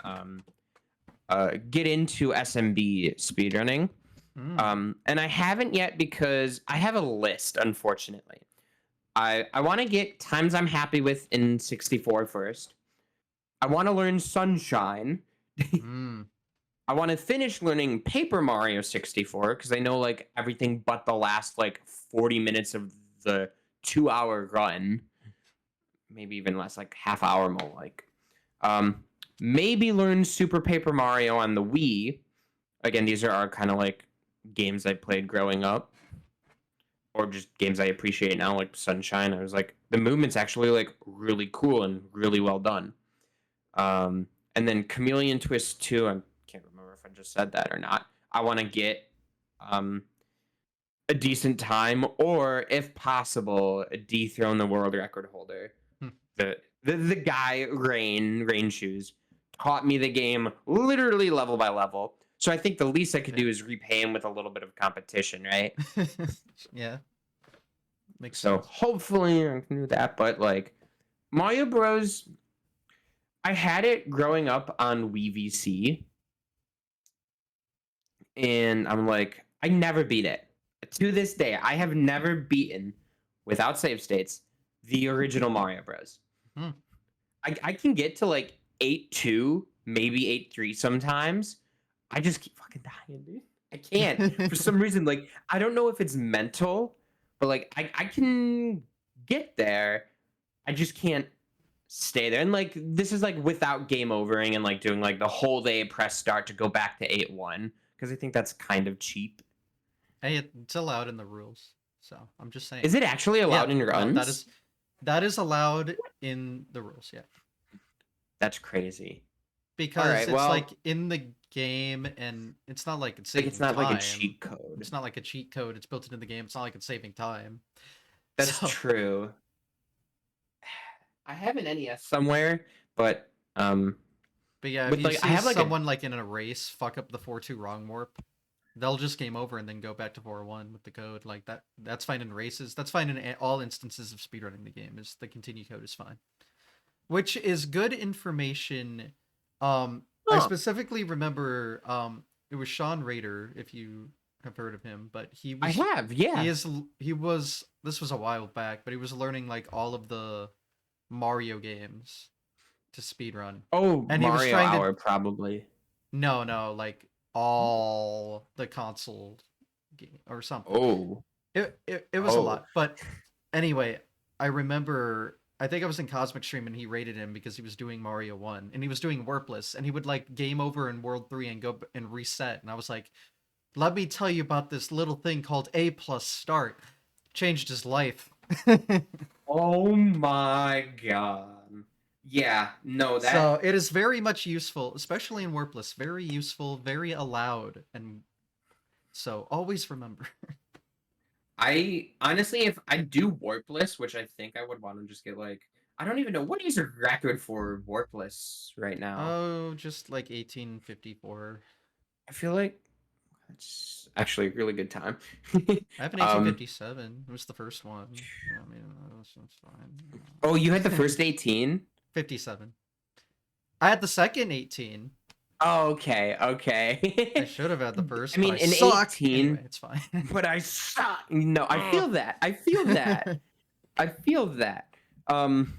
get into SMB speedrunning, mm, and I haven't yet because I have a list. Unfortunately, I want to get times I'm happy with in 64 first. I want to learn Sunshine. mm. I want to finish learning Paper Mario 64 because I know like everything but the last like 40 minutes of the 2 hour run, maybe even less, like half hour more. Like, maybe learn Super Paper Mario on the Wii. Again, these are kind of like games I played growing up, or just games I appreciate now, like Sunshine. I was like, the movement's actually like really cool and really well done. And then Chameleon Twist 2, I can't remember if I just said that or not. I want to get um, a decent time, or if possible, dethrone the world record holder. The guy Rain Shoes taught me the game literally level by level. So I think the least I could do is repay him with a little bit of competition, right? Yeah, makes So sense. hopefully I can do that. But like Mario Bros, I had it growing up on Wii VC, and I'm like, I never beat it. To this day, I have never beaten, without save states, the original Mario Bros. Hmm. I can get to like 8-2, maybe 8-3 sometimes. I just keep fucking dying, dude. can't for some reason. Like, I don't know if it's mental, but like I can get there. I just can't stay there. And like this is like without game overing and like doing like the whole day press start to go back to 8-1 because I think that's kind of cheap. Hey, it's allowed in the rules, so I'm just saying. Is it actually Yeah, allowed in no, runs? that is allowed in the rules. Yeah, That's crazy. All because right, it's well, like in the game, and it's not like it's like it's saving not like a time. cheat code. It's not like a cheat code. It's built into the game. It's not like it's saving time. That's So, true. I have an NES somewhere, but but yeah, if with you like I see have like a someone like in a race fuck up the 4-2 wrong warp, they'll just game over and then go back to 4-1 with the code. Like that's fine in races. That's fine in all instances of speedrunning the game. Is the continue code is fine, which is good information. I huh. specifically remember it was Sean Rader, if you have heard of him, but I have, yeah. he was this was a while back, but he was learning like all of the Mario games to speedrun. Oh, And he was Mario trying to Hour probably. no, like all the console game or something. Oh, It was a oh. lot. But anyway, I remember I think I was in Cosmic Stream and he rated him because he was doing Mario 1 and he was doing warpless and he would like game over in World 3 and go and reset, and I was like, "Let me tell you about this little thing called A plus start." Changed his life. Oh my god. Yeah, no, So, that it is very much useful, especially in warpless. Very useful, very allowed, and so always remember. I honestly, if I do warpless, which I think I would want to just get like, I don't even know what is a record for warpless right now. Oh, just like 1854. I feel like it's actually a really good time. I have an um, 1857. It was the first one. I mean, that's oh, you had the fine. first 18? 57. I had the second 18. Oh, okay, I okay. should have had the I first, but mean, I in suck. 18, Anyway, it's fine. but I suck. No, I feel that. I feel that. I feel that. Um,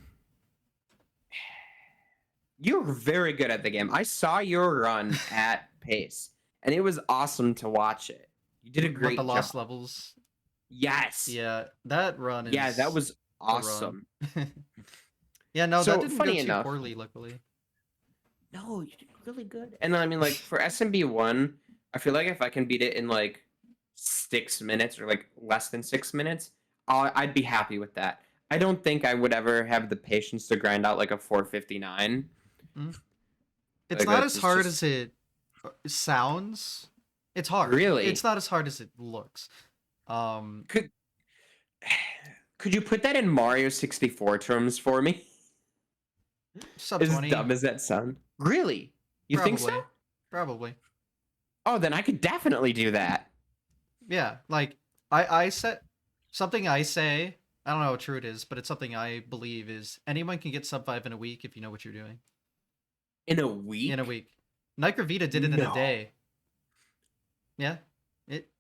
you're very good at the game. I saw your run at pace, and it was awesome to watch it. You did a What, the great lost job. levels? Yes. Yeah, that run Yeah, that is was the run. awesome. Yeah, no, that So didn't go funny too enough. poorly, luckily. No, you did really good. And I mean, like for SMB1, I feel like if I can beat it in like 6 minutes or like less than 6 minutes, I'd be happy with that. I don't think I would ever have the patience to grind out like a 459. Mm. It's Like not that's as hard just as it sounds. It's hard. It's really. not as hard as it looks. Could could you put that in Mario 64 terms for me? Sub As 20, dumb as that sound. Really? You think so? probably. Probably. Oh, then I could definitely do that. Yeah, like I set something I say, I don't know how true it is, but it's something I believe is anyone can get sub 5 in a week if you know what you're doing. In a In a week? week. Nycrovita did it in a No. day. Yeah. It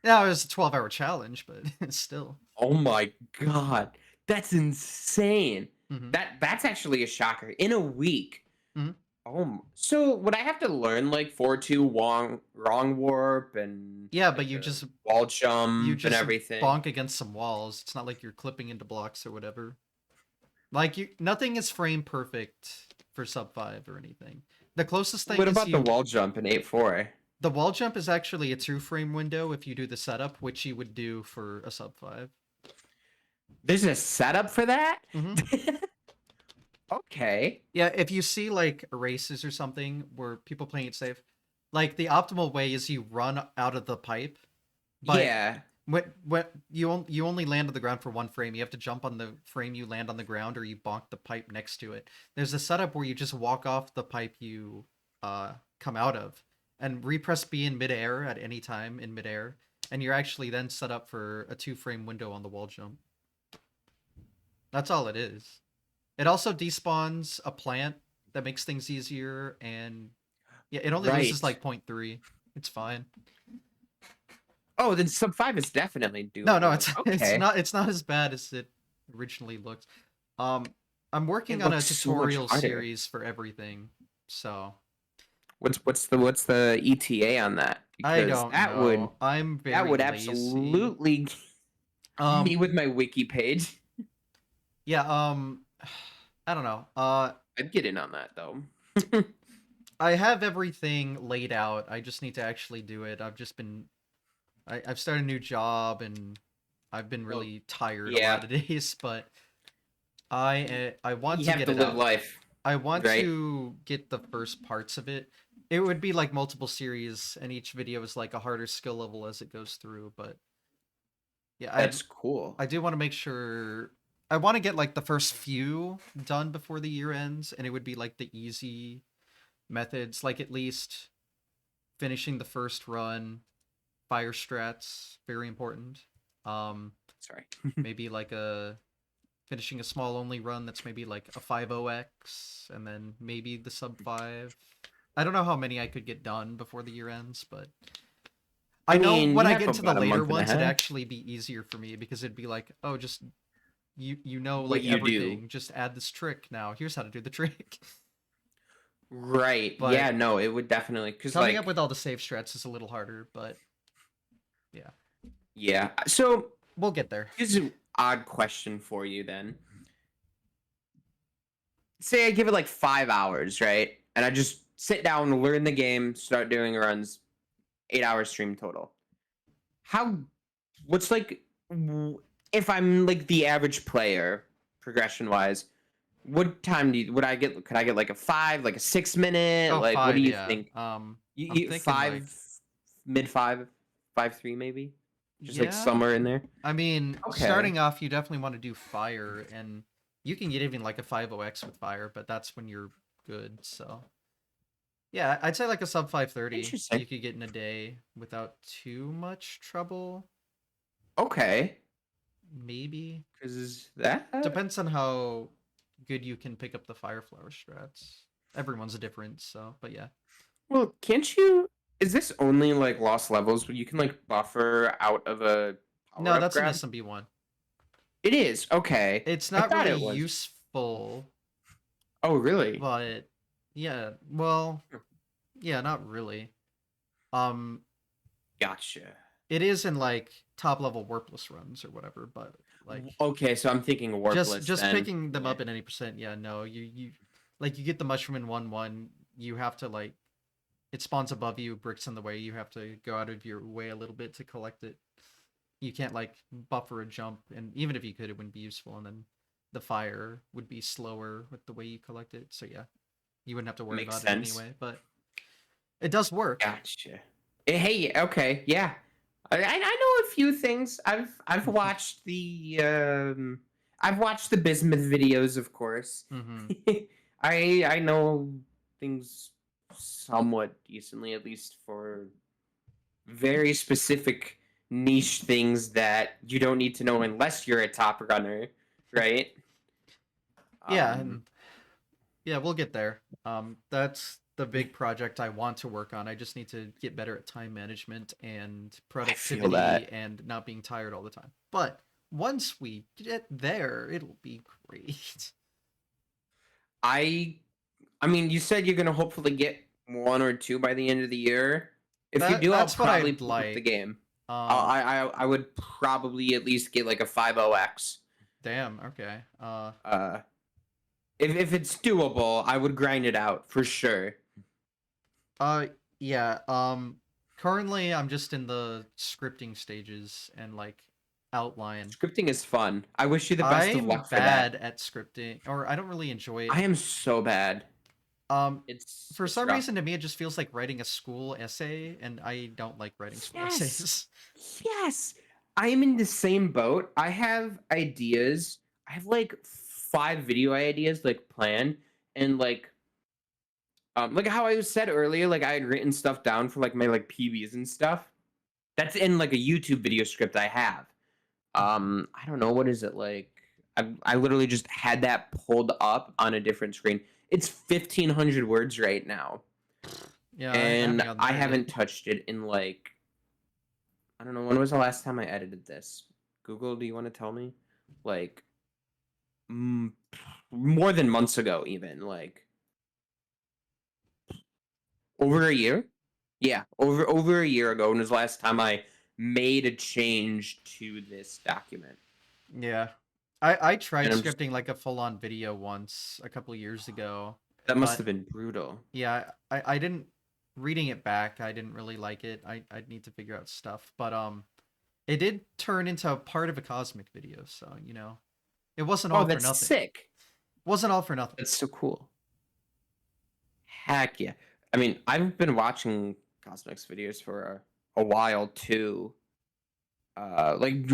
Yeah, it was a 12-hour challenge, but still. Oh my god. That's insane. Hmm. That's actually a shocker. In a week. Hmm. Oh, so would I have to learn like 4-2 wrong warp and Yeah, but like you the just wall you jump and just everything? bonk against some walls. It's not like you're clipping into blocks or whatever. Like nothing is frame perfect for sub 5 or anything. The closest thing What is about the wall jump in 8-4? the wall jump is actually a 2-frame window if you do the setup, which you would do for a sub 5. There's a setup for that? Hmm. Okay. Yeah, if you see like races or something where people playing it safe, like the optimal way is you run out of the pipe, but Yeah. when you only land on the ground for one frame, you have to jump on the frame you land on the ground, or you bonk the pipe next to it. There's a setup where you just walk off the pipe you come out of and repress B in midair at any time in midair, and you're actually then set up for a 2-frame window on the wall jump. That's all it is. It also despawns a plant that makes things easier, and yeah, it only loses Right. like 0.3. It's fine. Oh, then sub 5 is definitely No, doable. Okay. it's not as bad as it originally looks. Um, I'm It working on a looks so much tutorial harder. series for everything, so What's the ETA on that? I Because don't know. I'm that very would lazy. absolutely me Um, with my wiki page. yeah, I don't know. I'd get in on that though. I have everything laid out. I just need to actually do it. I've started a new job and I've been Well, really tired a lot yeah, of days, but I want you to have get to it live out. life, I want right? to get the first parts of it. It would be like multiple series, and each video is like a harder skill level as it goes through. But yeah, That's cool. I do want to make sure I want to get like the first few done before the year ends, and it would be like the easy methods, like at least finishing the first run, fire strats, very important. Um, Sorry. maybe like a finishing a small only run that's maybe like a 50x and then maybe the sub 5. I don't know how many I could get done before the year ends, but I I know mean, when you I have get into the about a later month and a ones it'd half. actually be easier for me because it'd be like, oh, just you know What like you do, everything, just add this trick now. Here's how to do the trick. right? But Yeah, no, it would definitely because coming up like with all the safe strats is a little harder, but yeah. yeah. So We'll get there. here's an odd question for you then. Say I give it like 5 hours, right? And I just sit down, learn the game, start doing runs. 8 hour stream total. How? What's like? If I'm like the average player, progression wise, what time would I get? Could I get like a 5, like a 6 minute? Oh, Like, what do 5, you yeah. think? I'm You thinking like 5, mid 5, 5-3 maybe, just like yeah. somewhere in there. I mean, Okay. starting off, you definitely want to do fire, and you can get even like a 50x with fire, but that's when you're good. So yeah, I'd say like a sub 530 Interesting. you could get in a day without too much trouble. Okay. Maybe Because that. depends on how good you can pick up the fire flower strats. Everyone's different, so but yeah. Well, can't you? Is this only like lost levels where you can like buffer out of a power No, up that's an grab? SMB1. It is. Okay. It's I not thought really it was. useful, Oh, really? but yeah, well, yeah, not really. Um, Gotcha. it is in like top level warpless runs or whatever, but like Okay, so I'm thinking warpless just then. picking them Yeah. up at any percent, yeah, no, you like you get the mushroom in 1-1, you have to like it spawns above you, bricks in the way, you have to go out of your way a little bit to collect it. You can't like buffer a jump, and even if you could, it wouldn't be useful, and then the fire would be slower with the way you collect it. So yeah, you wouldn't have to worry Makes about it sense. anyway, but it does work. Gotcha. Hey, okay, yeah. I know a few things. I've watched I've watched the Bismuth videos, of course. Mm-hmm. I know things somewhat decently, at least for very specific niche things that you don't need to know unless you're a top runner, right? Yeah, Um, and yeah, we'll get there. That's the big project I want to work on. I just need to get better at time management and I feel productivity that. and not being tired all the time. But once we get there, it'll be great. I I mean, you said you're gonna hopefully get one or two by the end of the year. If you do, I'll That's what probably I'd pick up the like. game. Um, I would probably at least get like a 50x. damn. Okay. Uh, if it's doable, I would grind it out for sure. Uh, yeah. Currently I'm just in the scripting stages and like outline. Scripting is fun. I wish you the best of I'm luck for bad that. at scripting, or I don't really enjoy it. I am so bad. Um, for It's some rough. reason, to me, it just feels like writing a school essay, and I don't like writing school Yes. essays. Yes. I am in the same boat. I have ideas. I have like 5 video ideas like planned and like how I said earlier, like I had written stuff down for like my like PBs and stuff. That's in like a YouTube video script I have. I don't know what is it like. I literally just had that pulled up on a different screen. It's 1,500 words right now, Yeah, I and haven't gotten I there yet. haven't touched it in like I don't know when was the last time I edited this. Google, do you want to tell me? Like mm, more than months ago, even like over a year. Yeah, over a year ago, and was the last time I made a change to this document. Yeah. I tried And I'm just scripting like a full-on video once a couple years ago, that must but have been brutal. yeah, I didn't reading it back, I didn't really like it. I'd need to figure out stuff, but it did turn into a part of a cosmic video, so you know, it wasn't Oh, all for that's nothing. sick. Wasn't all for nothing. That's so cool. Heck yeah. I mean, I've been watching Cosmix videos for a while too. Like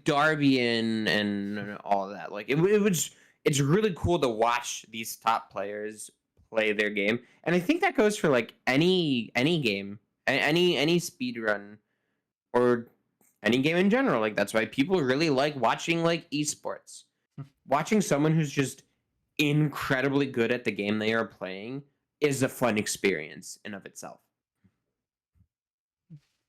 Darby and all of that. Like it's really cool to watch these top players play their game. And I think that goes for like any game, any speed run or any game in general. Like that's why people really like watching like esports. Watching someone who's just incredibly good at the game they are playing is a fun experience in of itself.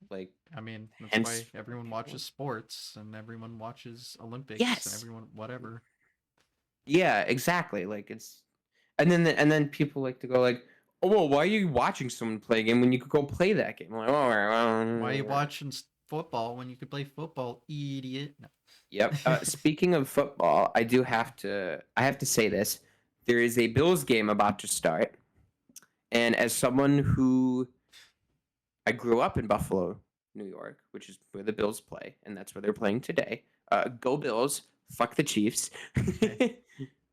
Like, I mean, that's why hence everyone watches sports and everyone watches Olympics and yes, everyone whatever. yeah, exactly. Like it's, and then people like to go like, oh well, why are you watching someone play a game when you could go play that game? I'm like, Why are you watching football when you could play football, idiot? No. Yep. Speaking of football, I have to say this. There is a Bills game about to start, and as someone who I grew up in Buffalo, New York, which is where the Bills play, and that's where they're playing today. Go Bills! Fuck the Chiefs. Okay.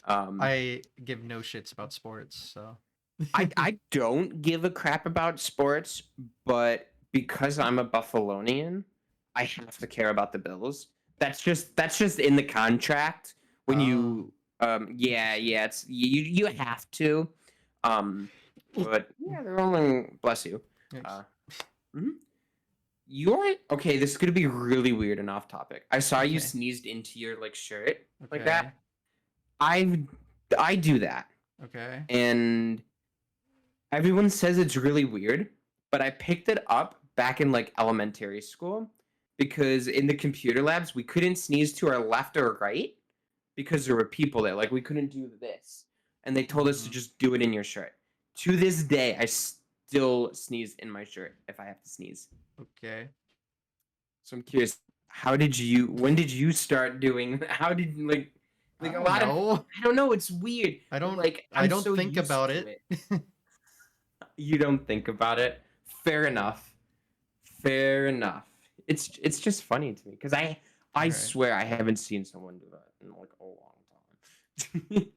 I give no shits about sports, so I don't give a crap about sports, but because I'm a Buffalonian, I have to care about the Bills. That's just in the contract when Oh, you yeah it's you have to but yeah they're only bless you thanks. uh mhm. You're okay. This is gonna be really weird and off topic. I saw you Okay. sneezed into your like shirt like Okay. that. I I do that, Okay. and everyone says it's really weird. But I picked it up back in like elementary school because in the computer labs we couldn't sneeze to our left or right because there were people there. Like we couldn't do this, and they told us to Mhm. just do it in your shirt. To this day, I still sneeze in my shirt if I have to sneeze. Okay. So I'm curious, when did you start doing, how did, I like a don't lot of, know. I don't know, it's weird, but like, I I'm don't so think used about to it. it. You don't think about it. Fair enough. Fair enough. It's just funny to me because I All right. swear I haven't seen someone do that in like a long time.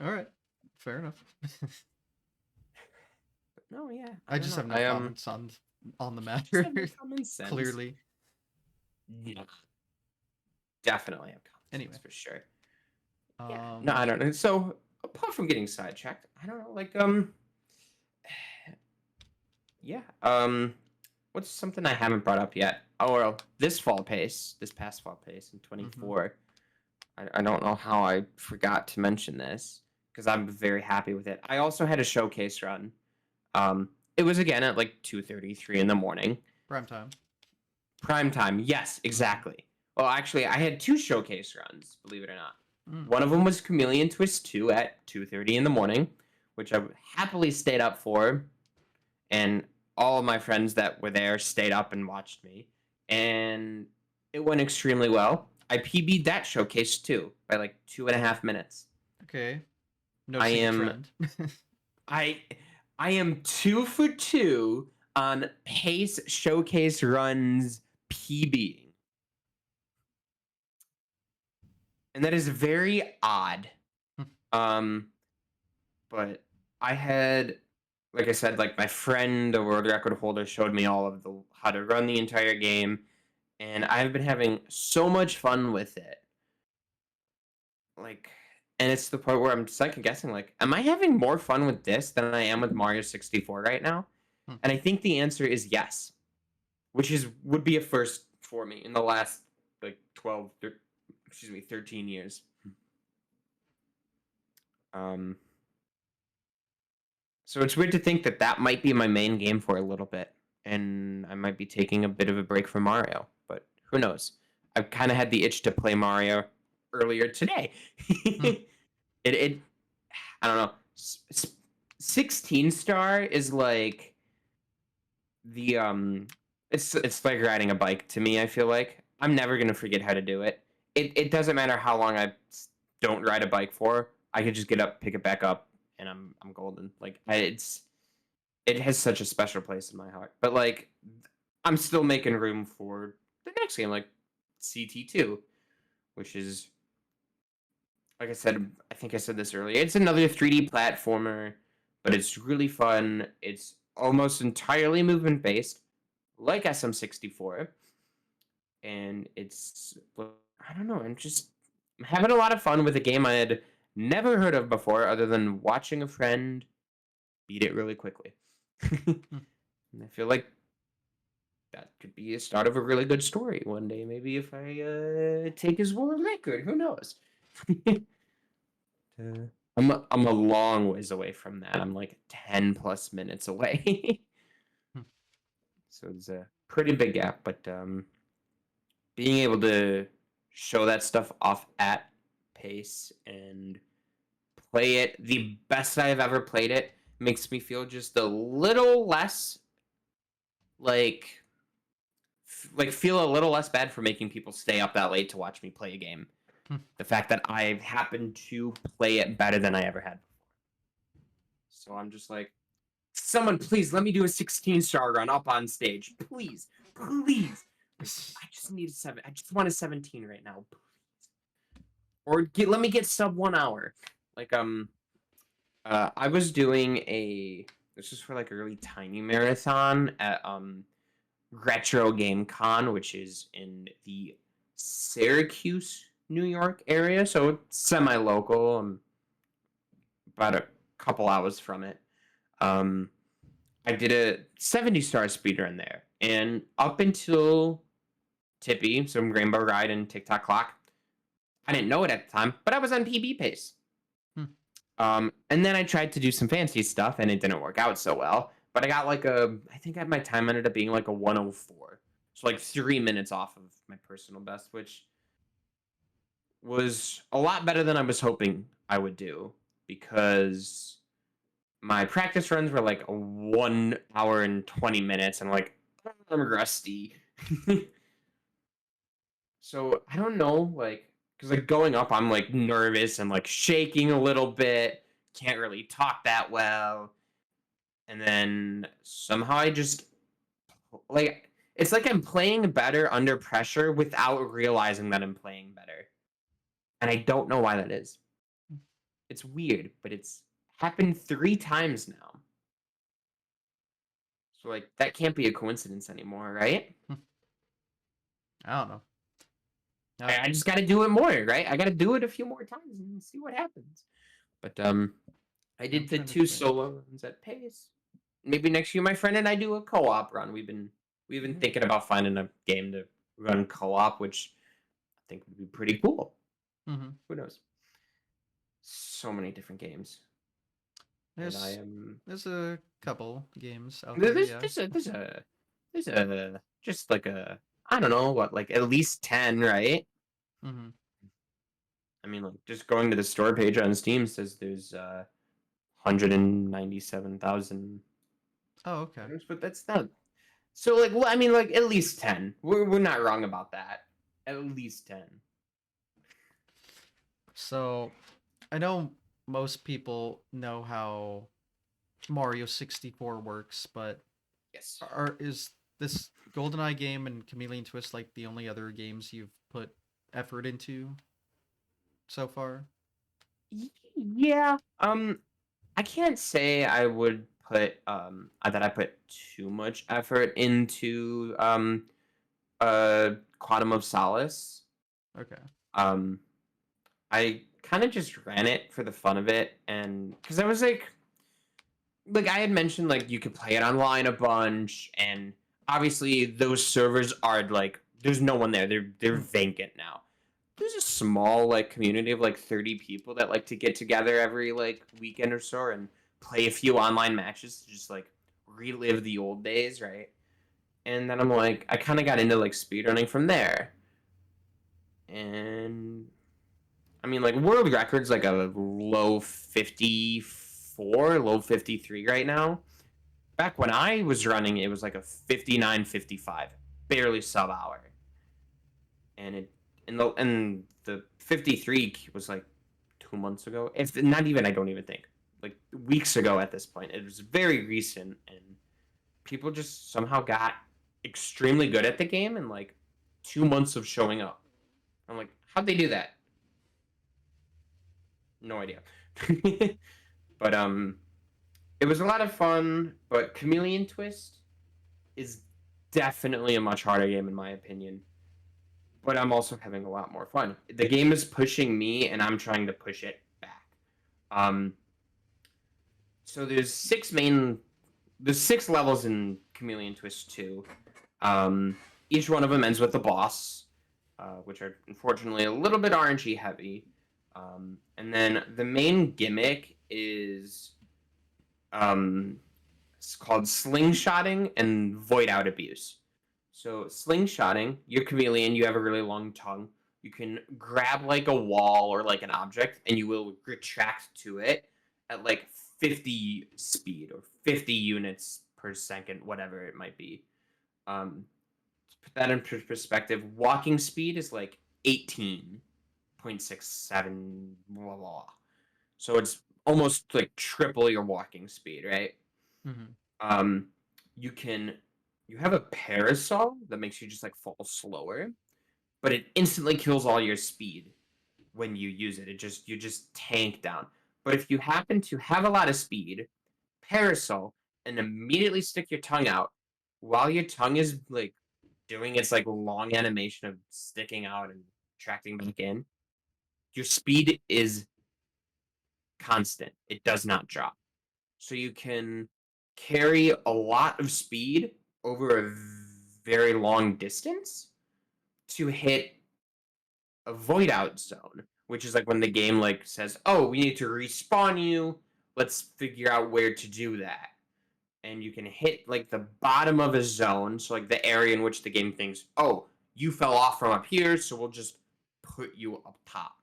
All right. Fair enough. No, yeah, I I don't just know. have no comments on the You just matter. have no common sense. Clearly. Yeah, definitely have common sense Anyway. for sure. Yeah. No, Um I don't know. So apart from getting sidetracked, I don't know. Like yeah. What's something I haven't brought up yet? Oh, well, this past fall pace in mhm. 24. I don't know how I forgot to mention this because I'm very happy with it. I also had a showcase run. It was again at like 2:33 in the morning. Prime time. Prime time. Yes, Mhm. exactly. Well, actually, I had two showcase runs, believe it or not. Mm. One of them was Chameleon Twist 2 at 2:30 in the morning, which I happily stayed up for, and all of my friends that were there stayed up and watched me, and it went extremely well. I PB'd that showcase too by like 2.5 minutes. Okay. I Noticing a am trend. I I am 2 for 2 on pace showcase runs PBing. And that is very odd. Um, but I had, like I said, like my friend, the world record holder, showed me all of the how to run the entire game, and I've been having so much fun with it. Like, and it's the part where I'm second guessing, like, am I having more fun with this than I am with Mario 64 right now? Hmm. And I think the answer is yes, which is would be a first for me in the last like 13 years. Um, So it's weird to think that that might be my main game for a little bit, and I might be taking a bit of a break from Mario, but who knows? I've kind of had the itch to play Mario earlier today. Hmm. it I don't know. 16 star is like it's like riding a bike to me. I feel like I'm never gonna forget how to do it. It doesn't matter how long don't ride a bike for. I could just get up, pick it back up, and I'm golden. Like it has such a special place in my heart. But like I'm still making room for the next game, like CT2, which is like I said. I think I said this earlier. It's another 3D platformer, but it's really fun. It's almost entirely movement based like SM64, and I don't know. I'm having a lot of fun with a game I had never heard of before, other than watching a friend beat it really quickly. And I feel like that could be a start of a really good story one day. Maybe if I take his world record, who knows? I'm a long ways away from that. I'm like 10+ minutes away. So it's a pretty big gap, but being able to show that stuff off at pace and play it the best I've ever played it makes me feel just a little less like feel a little less bad for making people stay up that late to watch me play a game. The fact that I happen to play it better than I ever had before. So I'm just like, someone please let me do a 16-star run up on stage. Please. Please. I just need a 7. I just want a 17 right now. Or let me get sub 1 hour. Like I was doing this is for like a really tiny marathon at Retro Game Con, which is in the Syracuse, New York area, so it's semi-local. I'm about a couple hours from it. I did a 70-star speedrun there, and up until Tippy, some Rainbow Ride and TikTok Clock, I didn't know it at the time, but I was on PB pace. And then I tried to do some fancy stuff, and it didn't work out so well. But I got like I think my time ended up being like a 104. So like 3 minutes off of my personal best, which was a lot better than I was hoping I would do, because my practice runs were like 1 hour and 20 minutes, and like I'm rusty. So I don't know, like, because like going up, I'm like nervous and like shaking a little bit, can't really talk that well, and then somehow I just like it's like I'm playing better under pressure without realizing that I'm playing better, and I don't know why that is. It's weird, but it's happened 3 times now. So like that can't be a coincidence anymore, right? I don't know. I just got to do it more, right? I got to do it a few more times and see what happens. But I did the 2 solo runs at pace. Maybe next year, my friend and I do a co-op run. We've been thinking about finding a game to run co-op, which I think would be pretty cool. Who knows? So many different games. There's a couple games out there. There's a just like a I don't know what, like at least 10, right? I mean, like just going to the store page on Steam says there's 197,000. Oh, okay. But that's not. So like, well, I mean, like at least 10. We're not wrong about that. At least 10. So, I know most people know how Mario 64 works, but Yes. is this GoldenEye game and Chameleon Twist like the only other games you've put effort into so far? Yeah. I can't say I would put that I put too much effort into Quantum of Solace. Okay. I kind of just ran it for the fun of it, and because I was like I had mentioned, like you could play it online a bunch, and obviously those servers are like there's no one there. They're vacant now. There's a small like community of like 30 people that like to get together every like weekend or so and play a few online matches to just like relive the old days, right? And then I'm like, I kind of got into like speedrunning from there. And I mean, like world records like a low 54, low 53 right now. back when I was running, it was like a 59-55, barely sub hour, and the 53 was like 2 months ago. If not even, I don't even think like weeks ago at this point. It was very recent, and people just somehow got extremely good at the game in like 2 months of showing up. I'm like, how'd they do that? No idea. But it was a lot of fun. But Chameleon Twist is definitely a much harder game in my opinion. But I'm also having a lot more fun. The game is pushing me, and I'm trying to push it back. Um, so there's 6 levels in Chameleon Twist 2. Each one of them ends with a boss, which are unfortunately a little bit RNG heavy. And then the main gimmick is it's called slingshotting and void out abuse. So slingshotting, you're chameleon, you have a really long tongue. You can grab like a wall or like an object, and you will retract to it at like 50 speed or 50 units per second, whatever it might be. To put that in perspective, walking speed is like 18.67 blah blah. So it's almost like triple your walking speed, right? Mm-hmm. Um, you can you have a parasol that makes you just like fall slower, but it instantly kills all your speed when you use it. You just tank down. But if you happen to have a lot of speed, parasol, and immediately stick your tongue out while your tongue is like doing its like long animation of sticking out and tracting back in, your speed is constant. It does not drop. So you can carry a lot of speed over a very long distance to hit a void out zone, which is like when the game like says, "Oh, we need to respawn you. Let's figure out where to do that." And you can hit like the bottom of a zone, so like the area in which the game thinks, "Oh, you fell off from up here, so we'll just put you up top."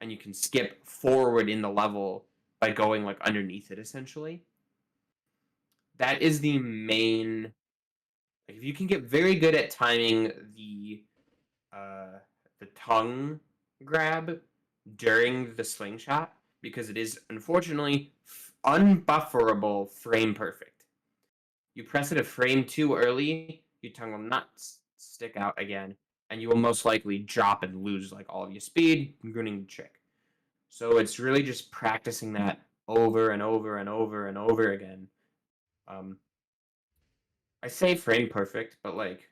And you can skip forward in the level by going like underneath it essentially. That is the main. Like, if you can get very good at timing uh, the tongue grab during the slingshot, because it is unfortunately unbufferable frame perfect. You press it a frame too early, your tongue will not stick out again, and you will most likely drop and lose like all of your speed, ruining the trick. So it's really just practicing that over and over and over and over again. Um, I say frame perfect, but like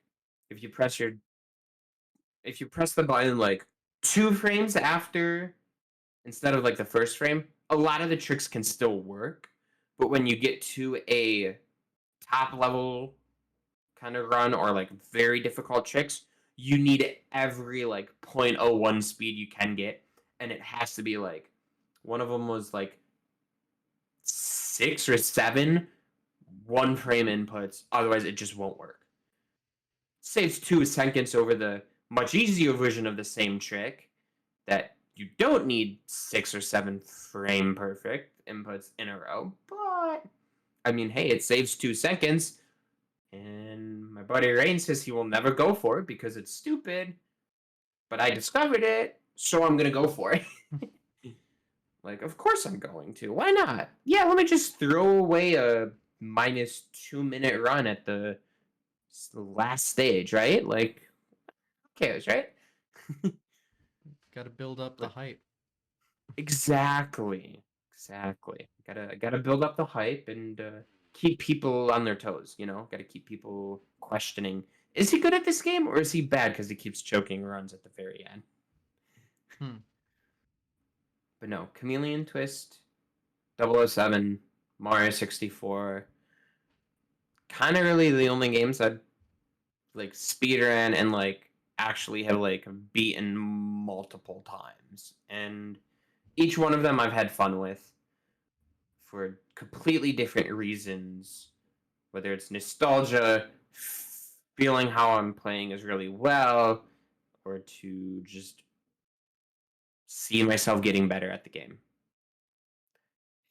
if you press your if you press the button like 2 frames after instead of like the first frame, a lot of the tricks can still work. But when you get to a top level kind of run or like very difficult tricks, you need every like zero point zero 0.01 speed you can get, and it has to be like one of them was like 6 or 7 1 frame inputs. Otherwise, it just won't work. Saves 2 seconds over the much easier version of the same trick that you don't need 6 or 7 frame perfect inputs in a row. But I mean, hey, it saves 2 seconds. And my buddy Rain says he will never go for it because it's stupid. But I discovered it, so I'm gonna go for it. Like, of course I'm going to. Why not? Yeah, let me just throw away a -2 minute run at the last stage, right? Like, who cares, right? Got to build up the But hype. exactly, exactly. Gotta build up the hype and keep people on their toes. Gotta keep people questioning. Is he good at this game, or is he bad because he keeps choking runs at the very end? Hmm. But no, Chameleon Twist, 007, Mario 64, kind of really the only games I'd like speedrun and like actually have like beaten multiple times, and each one of them I've had fun with for completely different reasons, whether it's nostalgia, feeling how I'm playing is really well, or to just see myself getting better at the game.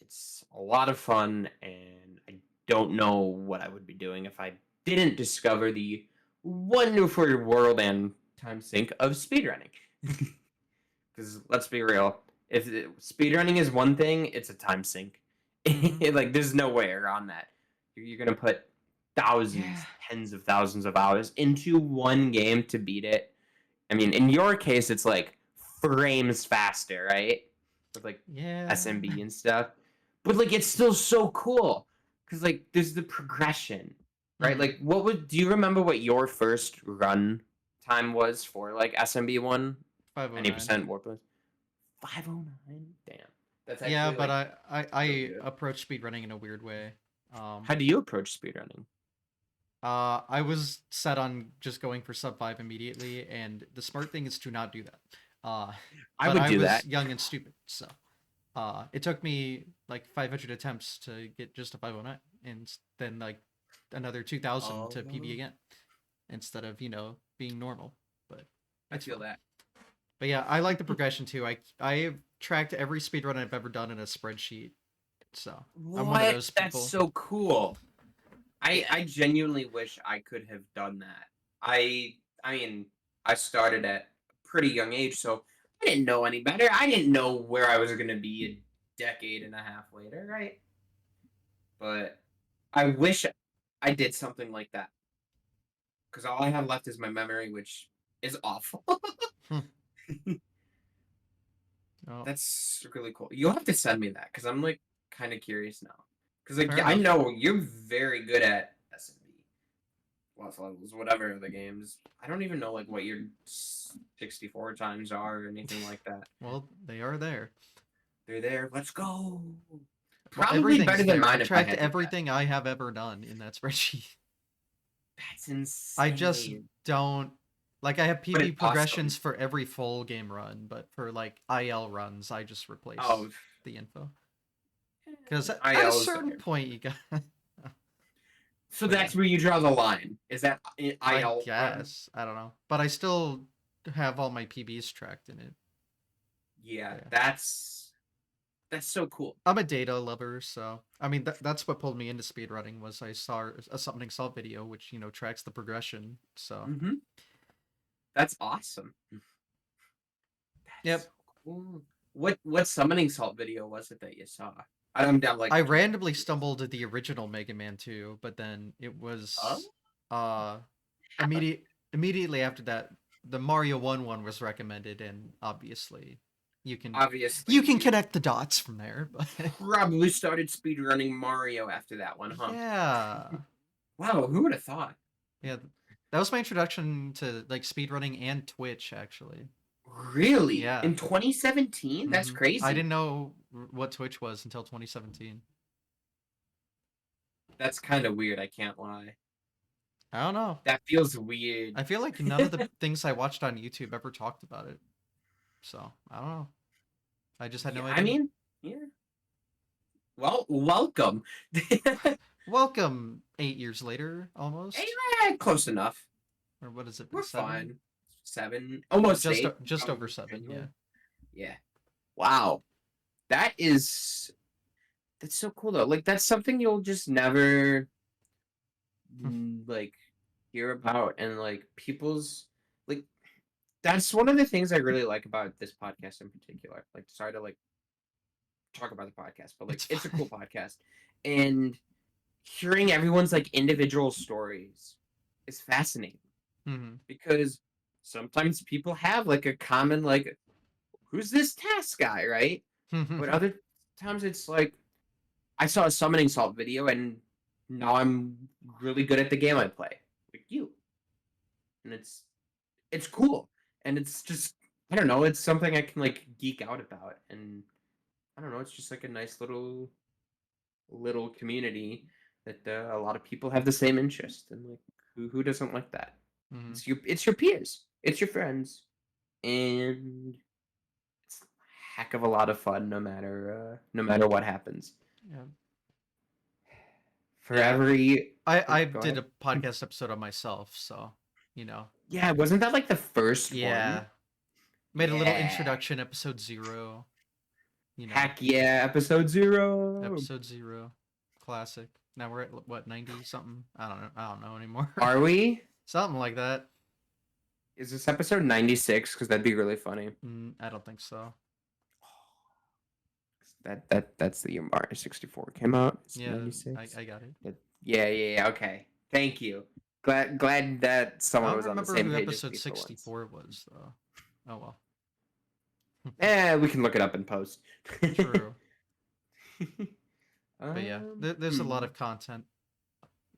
It's a lot of fun, and I don't know what I would be doing if I didn't discover the wonderful world and time sink of speedrunning. Because let's be real, if speedrunning is one thing, it's a time sink. Mhm. Like there's no way around that. You're gonna put Yeah. thousands, tens of thousands of hours into one game to beat it. I mean, in your case, it's like frames faster, right? With like Yeah. SMB and stuff. But like it's still so cool. Cause like there's the progression. Right? Mhm. Like do you remember what your first run time was for like SMB one? Any 509. percent warp plus? 509? Damn. That's Yeah, actually but like so I good. approach speedrunning in a weird way. Um, How do you approach speedrunning? I was set on just going for sub 5 immediately, and the smart thing is to not do that. Uh, I but would I do was that. young and stupid, so it took me like 500 attempts to get just a 509, and then like another 2,000 to PB Oh, again, instead of being normal. But I it's feel fun. that. But yeah, I like the progression too. I've tracked every speedrun I've ever done in a spreadsheet, so I'm one of What? those That's people. so cool. Yeah. I genuinely wish I could have done that. I mean, I started at a pretty young age, so I didn't know any better. I didn't know where I was going to be a decade and a half later, right? But I wish I did something like that because all I have left is my memory, which is awful. Oh, That's really cool. You'll have to send me that because I'm like kind of curious now. Because like fair I enough. know you're very good at SMB, lots levels, whatever the games. I don't even know like what your 64 times are or anything like that. Well, they are there. They're there. Let's go. Well, Probably better everything's than there. mine I've if I tracked had to guess. everything I have ever done in that spreadsheet. That's I just insane, don't like I have but PB it's awesome. progressions for every full game run, but for like IL runs, I just replace Oh, the info. Because at a IL's certain there. point, you got. So But yeah, that's where you draw the line. Is that I IL run? guess I don't know, but I still have all my PBs tracked in it. Yeah, But yeah. that's so cool. I'm a data lover, so I mean that's what pulled me into speedrunning was I saw a summoning salt video which tracks the progression. So Hmm. That's awesome. That's yep, so cool. What summoning salt video was it that you saw? I'm down like I totally randomly curious. stumbled at the original Mega Man 2, but then it Oh, was what uh happened? immediately after that the Mario 1 was recommended, and obviously you can Obviously, you can you connect the dots from there, but probably started speedrunning Mario after that one, huh? yeah. Wow, who would have thought? Yeah, that was my introduction to like speedrunning and Twitch actually. Really? Yeah. In 2017? That's I crazy. didn't know what Twitch was until 2017. That's kind of weird, I can't lie. I don't know. That feels weird. I feel like none of the things I watched on YouTube ever talked about it. So, I don't know. I just had Yeah, no I idea. mean, yeah. Well, welcome. Welcome 8 years later, almost. Close enough. Or what has it been? We're 7? fine. 7, almost Just 8 just over from 7, yeah. January. Yeah. Wow. That is that's so cool though. Like that's something you'll just never like hear about and like people's like that's one of the things I really like about this podcast in particular. Like sorry to like talk about the podcast, but like It's it's a fine. cool podcast. And hearing everyone's like individual stories is fascinating Mhm. because sometimes people have like a common like who's this task guy, right? But other times it's like I saw a summoning salt video and now I'm really good at the game I play. Like you. And it's cool. And it's just I don't know, it's something I can like geek out about and I don't know, it's just like a nice little community that a lot of people have the same interest and like who doesn't like that? Mhm. It's your peers, it's your friends, and it's a heck of a lot of fun no matter what happens. Yeah. For Yeah. every I go did ahead. a podcast episode on myself, so, you know. Yeah, wasn't that like the first one? Yeah. Made a little Yeah. introduction, episode 0, you know. Heck yeah, episode 0. Episode 0. Classic. Now we're at what 90 something. I don't know anymore. Are we? Something like that. Is this episode 96? Because that'd be really funny. I don't think so. That's the year Mario 64 came out. It's Yeah, 96. I got it. Yeah. Okay. Thank you. Glad that I someone don't was on the remember same who page as episode me for once. 64 was though. Oh well. We can look it up in post. True. But yeah, there's a lot Hmm. of content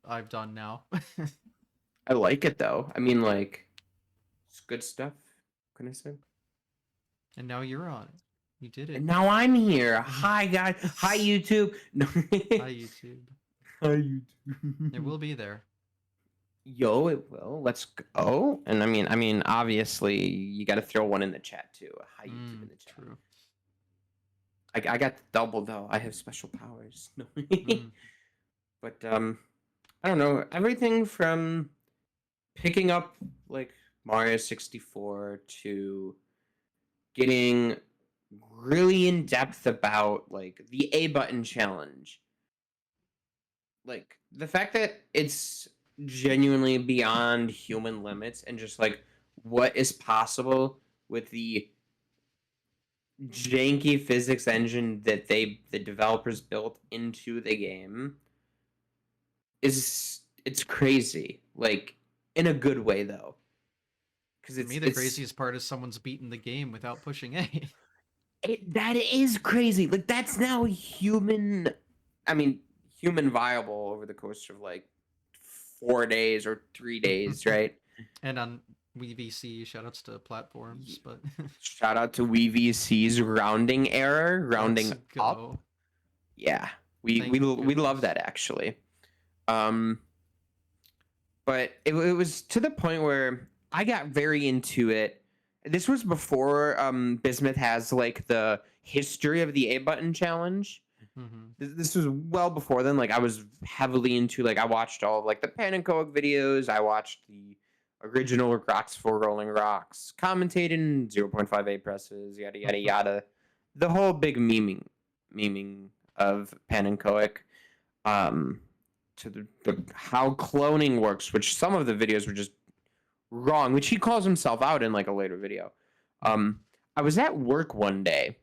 I've done now. I like it though. I mean, like, it's good stuff. What can I say? And now you're on it. You did And it. now I'm here. Hi guys. Hi YouTube. No. Hi YouTube. Hi YouTube. It will be there. Yo, it will. Let's go. And I mean, obviously, you got to throw one in the chat too. Hi YouTube in the chat. True. I got the double though. I have special powers. No. But I don't know. Everything from picking up like Mario 64 to getting really in depth about like the A button challenge. Like the fact that it's genuinely beyond human limits and just like what is possible with the janky physics engine that the developers built into the game it's crazy, like in a good way though, because For me, the craziest part is someone's beaten the game without pushing A. that is crazy. Like that's now human. I mean, human viable over the course of like 4 days or 3 days, right? And on VVC, shoutouts to platforms, but Shout out to WeVC's rounding error, rounding let's up. go. Yeah, we Thank we goodness. love that actually. But it was to the point where I got very into it. This was before Bismuth has like the history of the A button challenge. This was well before then. Like I was heavily into like I watched all of like the Pan and Coke videos. I watched the original Rocks for Rolling Rocks, commentating 0.5 A presses, yada yada yada. The whole big meming of Pan and Coke. To the how cloning works, which some of the videos were just wrong, which he calls himself out in like a later video. I was at work one day.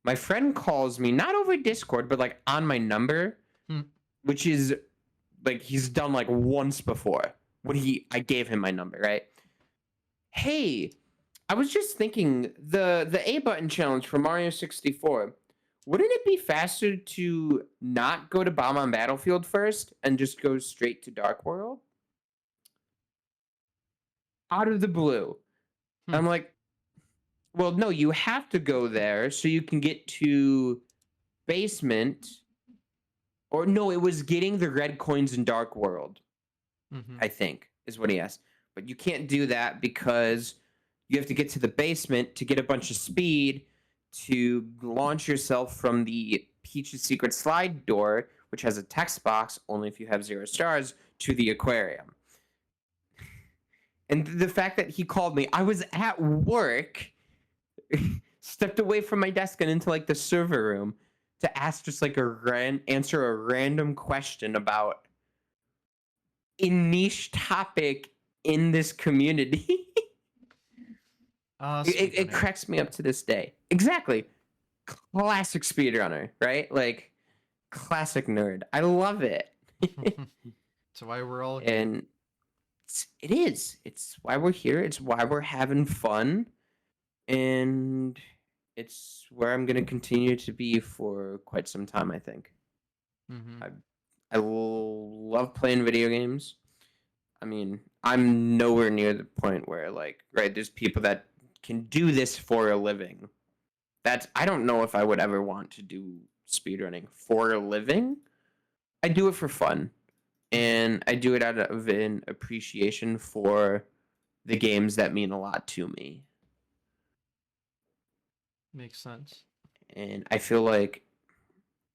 My friend calls me, not over Discord, but like on my number, which is like he's done like once before when I gave him my number, right? Hey, I was just thinking the A button challenge for Mario 64. Wouldn't it be faster to not go to Bomb on Battlefield first and just go straight to Dark World? Out of the blue. I'm like, well, no, you have to go there so you can get to basement. Or no, it was getting the red coins in Dark World, I think, is what he asked. But you can't do that because you have to get to the basement to get a bunch of speed to launch yourself from the Peach's Secret Slide door, which has a text box, only if you have 0 stars, to the aquarium. And the fact that he called me, I was at work, stepped away from my desk and into like the server room to ask just like answer a random question about a niche topic in this community. It cracks me up to this day. Exactly. Classic speedrunner, right? Like, classic nerd. I love it. That's why we're all here. And it is. It's why we're here. It's why we're having fun. And it's where I'm going to continue to be for quite some time, I think. I love playing video games. I mean, I'm nowhere near the point where, like, right, there's people that can do this for a living. I don't know if I would ever want to do speedrunning for a living. I do it for fun. And I do it out of an appreciation for the games that mean a lot to me. Makes sense. And I feel like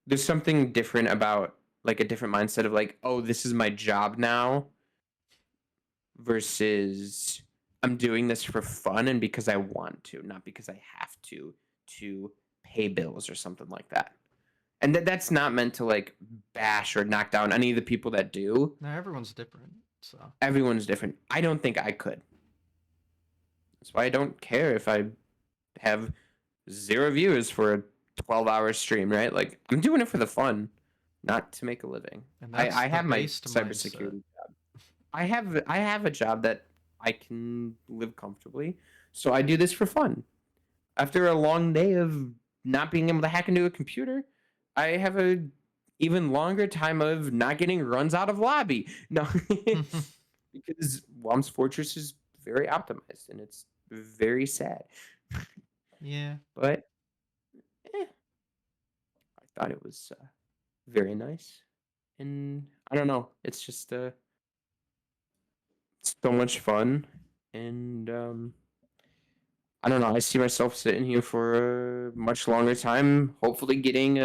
there's something different about, like, a different mindset of, like, oh, this is my job now, versus I'm doing this for fun and because I want to, not because I have to pay bills or something like that. And that's not meant to like bash or knock down any of the people that do. Now everyone's different, so Everyone's different. I don't think I could. That's why I don't care if I have 0 views for a 12-hour stream, right? Like, I'm doing it for the fun, not to make a living. and that's I the have my based mindset. cybersecurity job. I have a job that I can live comfortably, so I do this for fun. After a long day of not being able to hack into a computer, I have a even longer time of not getting runs out of lobby. No, because Wom's Fortress is very optimized and it's very sad. Yeah. But I thought it was very nice, and I don't know. It's just so much fun, and I don't know. I see myself sitting here for a much longer time, hopefully getting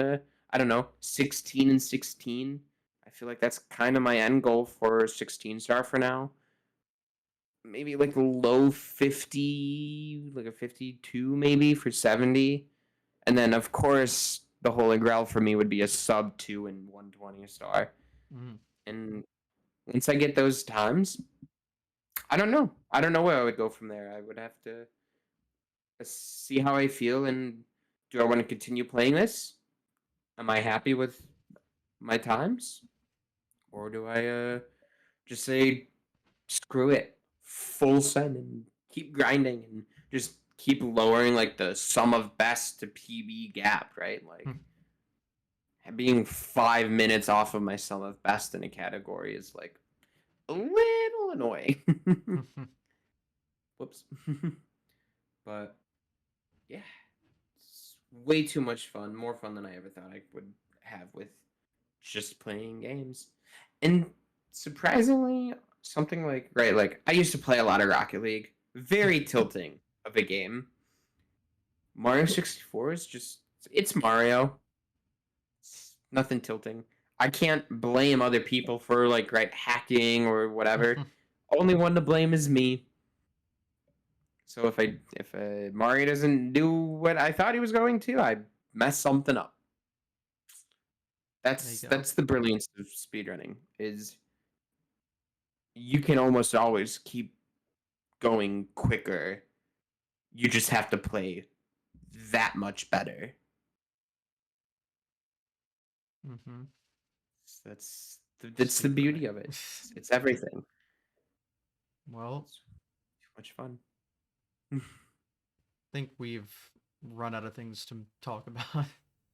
I don't know, 16 and 16. I feel like that's kind of my end goal for 16 star for now. Maybe like a low 50, like a 52 maybe for 70. And then of course the holy grail for me would be a sub 2 and 120 star. Mm. And once I get those times, I don't know. I don't know where I would go from there. I would have to see how I feel, and do I want to continue playing this? Am I happy with my times? Or do I just say screw it, full send and keep grinding and just keep lowering like the sum of best to PB gap, right? Like being 5 minutes off of my sum of best in a category is like a little annoying. Whoops. But yeah, it's way too much fun. More fun than I ever thought I would have with just playing games. And surprisingly, something like, right, like I used to play a lot of Rocket League. Very tilting of a game. Mario 64 is just, it's Mario. It's nothing tilting. I can't blame other people for like, right, hacking or whatever. Only one to blame is me. So if Mario doesn't do what I thought he was going to, I mess something up. There That's you go. that's the brilliance of speedrunning, is you can almost always keep going quicker. You just have to play that much better. Mm-hmm. That's the beauty of it. It's everything. Well, It's too much fun. I think we've run out of things to talk about.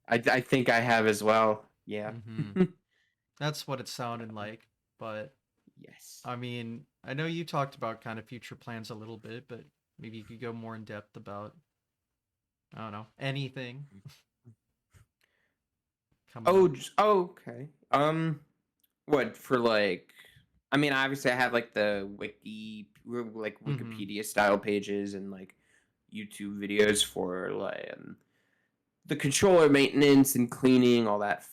I think I have as well. Yeah. Mm-hmm. That's what it sounded like, but Yes. I mean, I know you talked about kind of future plans a little bit, but maybe you could go more in depth about, I don't know, anything coming up. Okay. What for like? I mean, obviously, I have like the like Mm-hmm. Wikipedia style pages and like YouTube videos for like the controller maintenance and cleaning, all that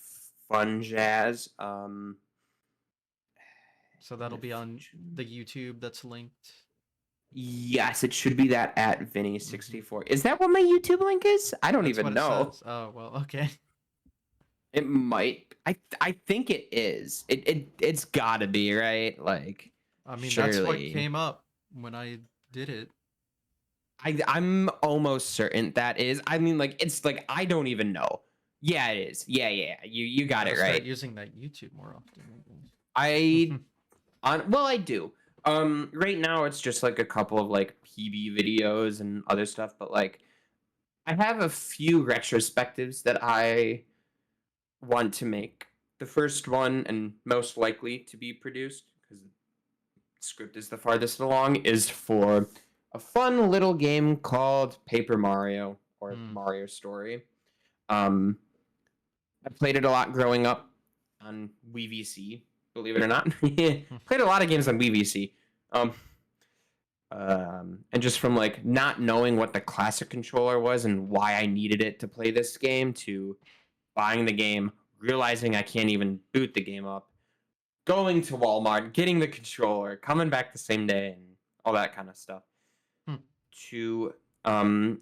fun jazz. So In that'll the be on future, the YouTube that's linked. yes, it should be that at Mm-hmm. Vinnie64. Is that what my YouTube link is? I don't That's even what it know. says. Oh, well, okay. It might. I think it is. It's gotta be, right? Like, I mean, that's what surely. came up when I did it. I'm almost certain that is. I mean, like, it's like I don't even know. Yeah, it is. Yeah. You You got gotta it start right. using that YouTube more often, I I guess. well, I do. Right now it's just like a couple of like PB videos and other stuff, but like I have a few retrospectives that I want to make. The first one, and most likely to be produced because the script is the farthest along, is for a fun little game called Paper Mario or Mm. Mario Story. Um, I played it a lot growing up on WeVC, believe it or not. Played a lot of games on WeVC. Um, and just from like not knowing what the classic controller was and why I needed it to play this game, to buying the game, realizing I can't even boot the game up, going to Walmart, getting the controller, coming back the same day, and all that kind of stuff. Hmm. To um,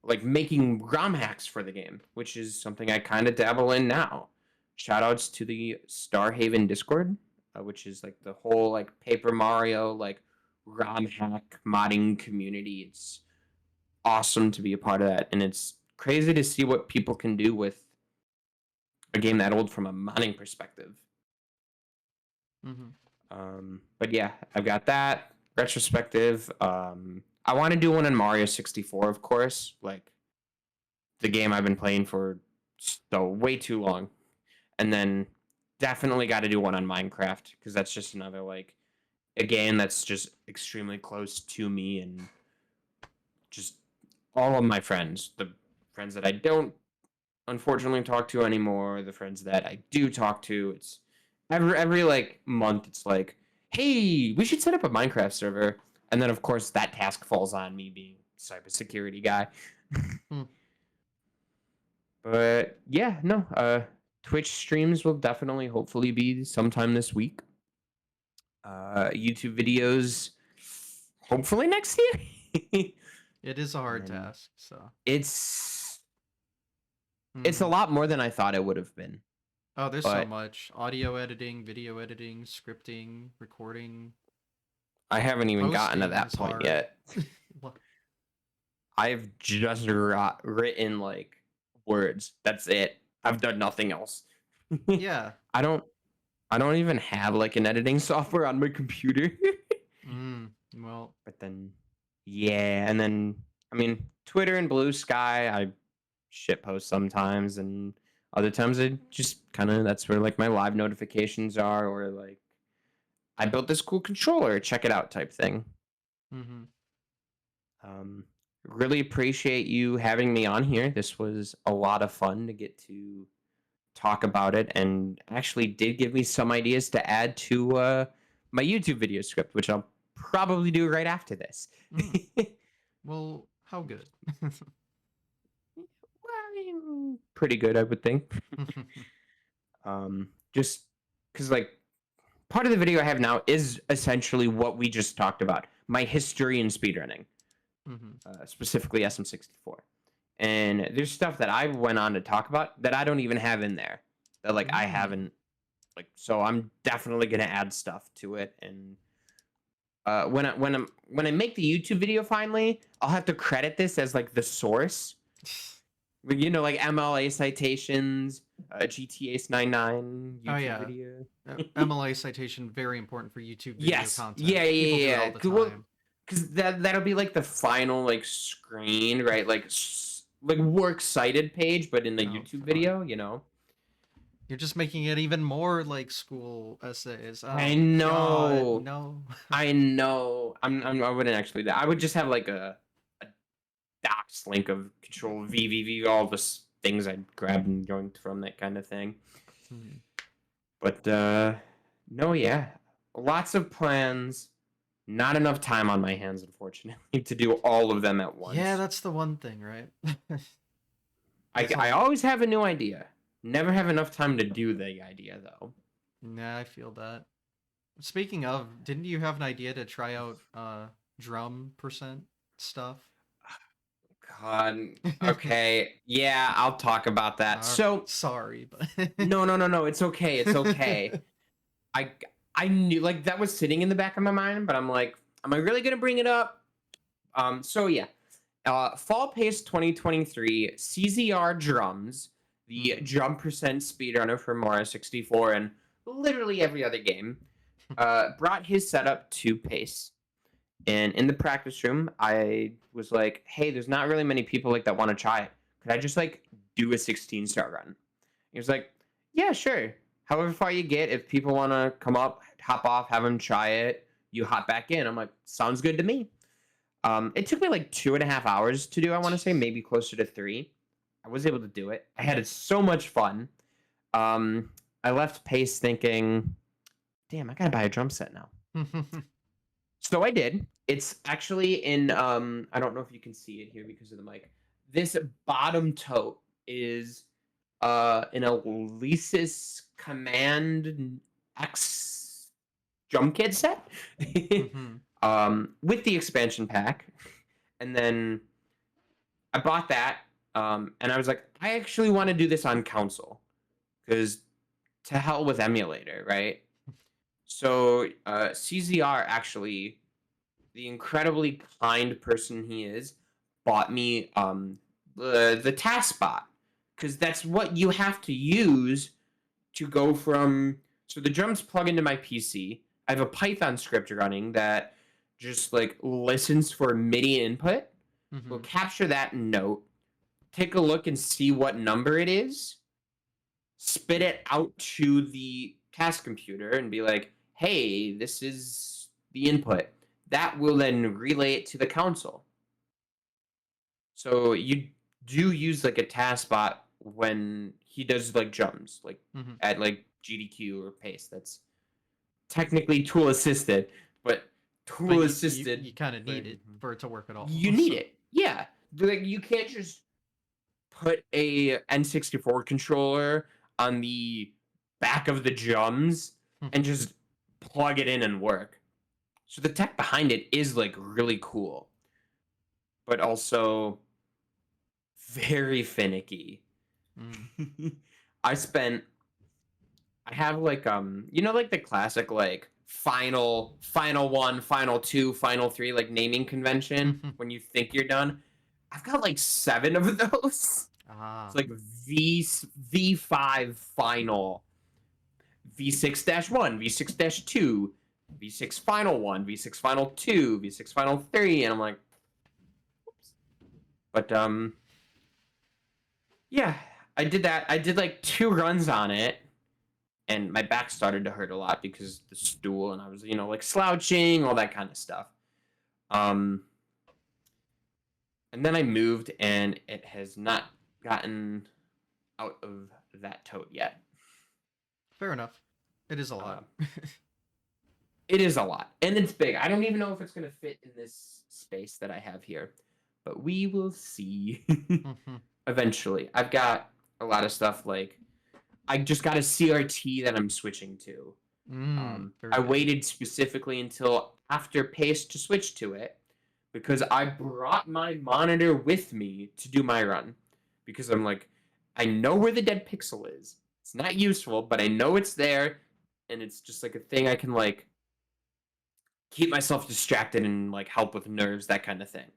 like making ROM hacks for the game, which is something I kind of dabble in now. Shoutouts to the Starhaven Discord, which is like the whole like Paper Mario like ROM hack modding community. It's awesome to be a part of that, and it's crazy to see what people can do with a game that old from a modding perspective. Mm-hmm. But yeah, I've got that retrospective. I want to do one on Mario 64, of course, like the game I've been playing for so way too long, and then definitely got to do one on Minecraft because that's just another like a game that's just extremely close to me and just all of my friends, the friends that I don't unfortunately talk to anymore, the friends that I do talk to. It's every like month. It's like, hey, we should set up a Minecraft server, and then of course that task falls on me being cybersecurity guy. Hmm. But yeah, no. Twitch streams will definitely, hopefully, be sometime this week. YouTube videos, hopefully next year. It is a hard And task, so. it's a Mhm. lot more than I thought it would have been. Oh, there's so But much. Audio editing, video editing, scripting, recording, I haven't even gotten to posting that is point hard. yet. What? I've just written like words. That's it. I've done nothing else. Yeah. I don't I don't even have like an editing software on my computer. Well, But then yeah, and then I mean Twitter and Blue Sky, I shit post sometimes and other times I just kind of that's where like my live notifications are or like I built this cool controller, check it out type thing. mm-hmm. Um, really appreciate you having me on here. This was a lot of fun to get to talk about it, and actually did give me some ideas to add to my YouTube video script, which I'll probably do right after this. Well, how good? Well, pretty good, I would think. Just because like part of the video I have now is essentially what we just talked about, my history in speedrunning. Specifically SM64. And there's stuff that I went on to talk about that I don't even have in there. That like I haven't like so I'm definitely gonna add stuff to it. And when I make the YouTube video finally, I'll have to credit this as like the source. You know, like MLA citations, GTA 99 Oh YouTube yeah. video. MLA citation very important for YouTube video Yes. content. Yeah, People do it yeah, all yeah. the Well, time. because that'll be like the final like screen, right? Like works cited page, but in the Oh, YouTube fine. video, you know. You're just making it even more like school essays. Oh, I know. God, no. I know. I wouldn't actually do that. I would just have like a docs link of control VVV, all the things I'd grab and going from that kind of thing. But no, yeah. Lots of plans. Not enough time on my hands, unfortunately, to do all of them at once. Yeah, that's the one thing, right? I always have a new idea. Never have enough time to do the idea, though. Nah, I feel that. Speaking of, didn't you have an idea to try out drum percent stuff? God. Okay. Yeah, I'll talk about that. So sorry, but no. It's okay. It's okay. I I knew like that was sitting in the back of my mind, but I'm like, am I really gonna bring it up? So yeah. Fall Pace 2023 CZR drums, the drum percent speedrunner for Mario 64 and literally every other game, brought his setup to Pace. And in the practice room, I was like, hey, there's not really many people like that want to try it. Could I just like do a 16-star run? He was like, yeah, sure. However far you get, if people want to come up, hop off, have them try it, you hop back in. I'm like, sounds good to me. It took me like 2.5 hours to do, I want to say, maybe closer to 3. I was able to do it. I had so much fun. I left Pace thinking, damn, I gotta buy a drum set now. So I did. It's actually in I don't know if you can see it here because of the mic. This bottom tote is an Alesis Command X drum kit set. With the expansion pack. And then I bought that, and I was like, I actually want to do this on console because to hell with emulator, right? So CZR actually, the incredibly kind person he is, bought me the taskbot because that's what you have to use to go from. So the drums plug into my PC. I have a Python script running that just like listens for MIDI input. Will Mm-hmm. capture that note, take a look and see what number it is, spit it out to the task computer and be like, hey, this is the input. That will then relay it to the console. So you do use like a task bot when he does like drums, like Mm-hmm. at like GDQ or pace. That's technically tool assisted, but But tool you assisted kind of for need it for it to work at all. you need So. it. Yeah. Like you can't just put a N64 controller on the back of the drums and just plug it in and work. So the tech behind it is like really cool, but also very finicky. Mm. I spent I have like like the classic like final one, final two, final three like naming convention when you think you're done. I've got like 7 of those. It's Ah. like V5 final, V6-1, V6-2, V6 final 1, V6 final 2, V6 final 3, and I'm like, oops. But yeah, I did that. I did like 2 runs on it, and my back started to hurt a lot because the stool, and I was like slouching, all that kind of stuff. Um, and then I moved, and it has not gotten out of that tote yet. Fair enough. It is a Uh, lot. It is a lot, and it's big. I don't even know if it's gonna fit in this space that I have here, but we will see. Eventually, I've got a lot of stuff. Like I just got a CRT that I'm switching to. Very I good. waited specifically until after Pace to switch to it because I brought my monitor with me to do my run because I'm like, I know where the dead pixel is. It's not useful, but I know it's there, and it's just like a thing I can like keep myself distracted and like help with nerves, that kind of thing.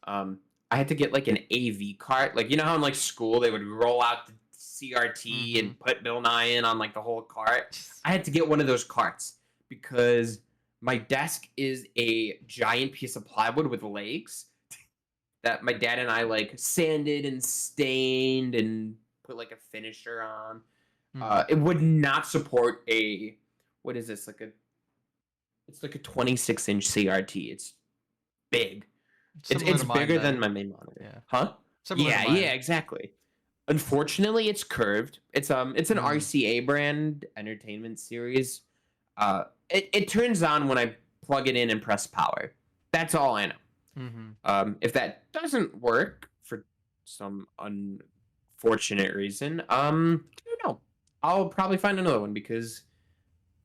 Um, I had to get like an AV cart, like how in like school they would roll out the CRT Mm-hmm. and put Bill Nye in on like the whole cart. I had to get one of those carts because my desk is a giant piece of plywood with legs that my dad and I like sanded and stained and put like a finisher on. Mm-hmm. It would not support a what is this like a it's like a 26-inch CRT. It's big. It's Similar it's to mine bigger than then. my main monitor. Yeah. Huh? Similar to Yeah, mine. exactly. Unfortunately, it's curved. It's an Mm. RCA brand entertainment series. It turns on when I plug it in and press power. That's all I know. Mm-hmm. If that doesn't work for some unfortunate reason, I don't know. I'll probably find another one because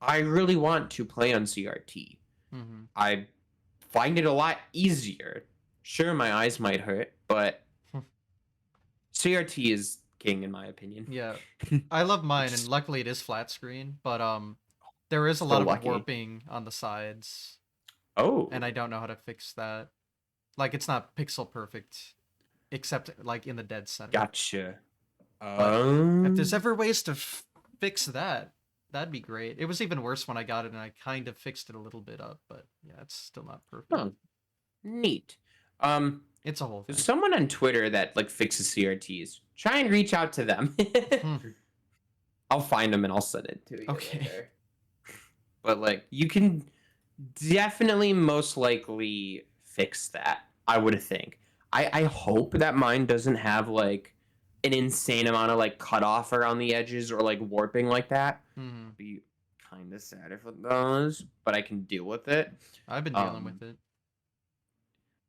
I really want to play on CRT. Mm-hmm. I find it a lot easier. Sure, my eyes might hurt, but CRT is king in my opinion. Yeah. I love mine, and It's luckily it is flat screen, but there is a so lot of lucky. warping on the sides, and I Oh, don't know how to fix that. Like it's not pixel perfect, except like in the dead center. gotcha. But if there's Um, ever ways to fix that, that'd be great. It was even worse when I got it, and I kind of fixed it a little bit up, but yeah, it's still not perfect. oh, neat. Um, It's a whole there's thing. someone on Twitter that like fixes CRTs. Try and reach out to them. Hmm. I'll find them and I'll send it to you Okay. later. But like, you can definitely most likely fix that. I would think. I hope that mine doesn't have like an insane amount of like cutoff around the edges or like warping like that. Hmm. Be kind of sad if it does, but I can deal with it. I've been dealing Um, with it.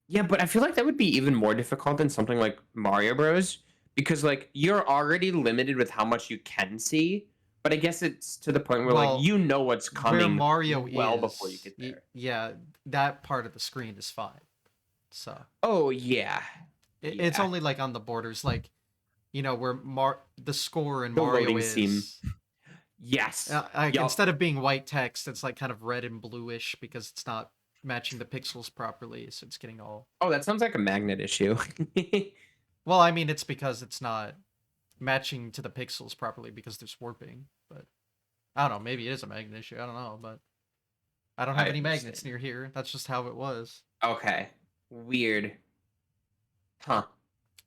yeah, but I feel like that would be even more difficult than something like Mario Bros. Because like you're already limited with how much you can see. But I guess it's to the point where like Well, you know what's where coming Mario well before you is, get there. yeah, that part of the screen is fine. So, Oh yeah. It's Yeah. only like on the borders, like where the score in The Mario loading scene. is. Yes. Like Yup. instead of being white text, it's like kind of red and bluish because it's not matching the pixels properly, so it's getting all. Oh, that sounds like a magnet issue. Well, I mean, it's because it's not matching to the pixels properly because there's warping. But I don't know. Maybe it is a magnet issue. I don't know, but I don't have I any magnets understand. near here. That's just how it was. Okay. Weird. Huh.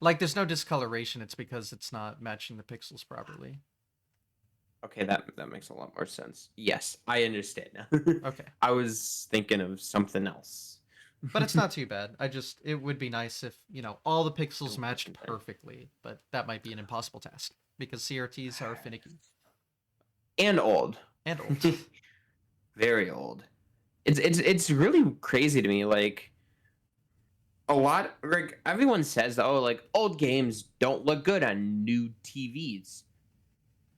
Like, there's no discoloration. It's because it's not matching the pixels properly. Okay, that makes a lot more sense. Yes, I understand now. Okay. I was thinking of something else. But it's not too bad. It would be nice if, all the pixels It matched wasn't bad. perfectly, but that might be an impossible task because CRTs are finicky And old. and old. Very old. It's really crazy to me. Like a lot, like everyone says, oh, like old games don't look good on new TVs.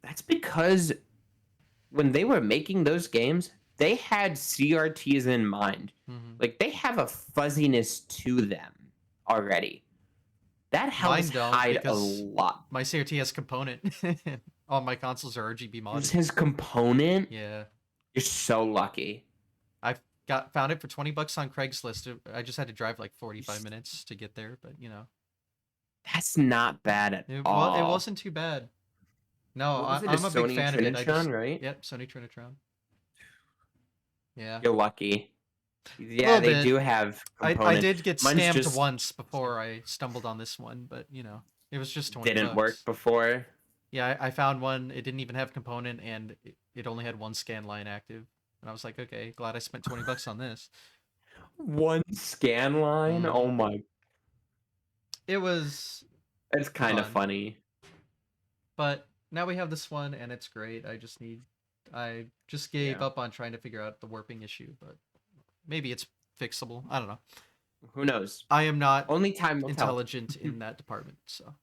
That's because when they were making those games, they had CRTs in mind. Mm-hmm. Like they have a fuzziness to them already. That helps Mine don't hide a because lot. my CRT has component. All my consoles are RGB This modded. his component. Yeah. You're so lucky. I found it for $20 on Craigslist. I just had to drive like 45 minutes to get there, but That's not bad at it all. wasn't too bad. No, What was it? A I'm a big Sony fan of it. Trinitron, right? Yep, Sony Trinitron. Yeah. You're lucky. A Yeah, little they bit. do have I component. did get Mine's scammed just once before I stumbled on this one, but it was just 20 didn't work bucks. before. Yeah, I found one. It didn't even have component, and it only had one scan line active. And I was like, okay, glad I spent 20 bucks on this. One scan line. Mm-hmm. Oh my, It was it's kind of fun, funny. but now we have this one, and it's great. I just gave Yeah. up on trying to figure out the warping issue, but maybe it's fixable. I don't know. Who knows? I am not Only time will tell. intelligent in that department, so.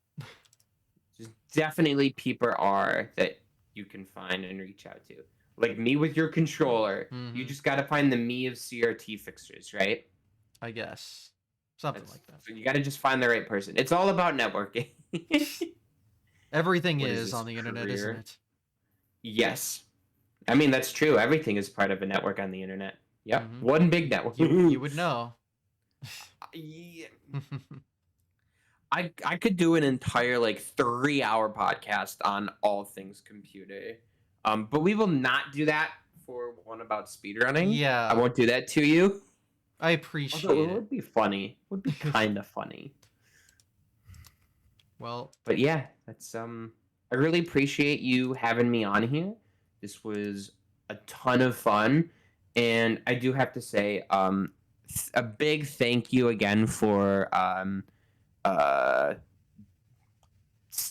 There's definitely people are that you can find and reach out to. Like me with your controller. You Mm-hmm. just got to find the me of CRT fixers, right? I guess something like that. So you got to just find the right person. It's all about networking. Everything What is is this on the internet, isn't career? it? Yes. I mean, that's true. Everything is part of a network on the internet. Yep. Mm-hmm. One big network. You would know. Yeah. I could do an entire like 3-hour podcast on all things computer. But we will not do that for one about speedrunning. Yeah, I won't do that to you. I Although appreciate it it. would be funny. It would be kind of funny. Well, But yeah, that's I really appreciate you having me on here. This was a ton of fun. And I do have to say, a big thank you again for uh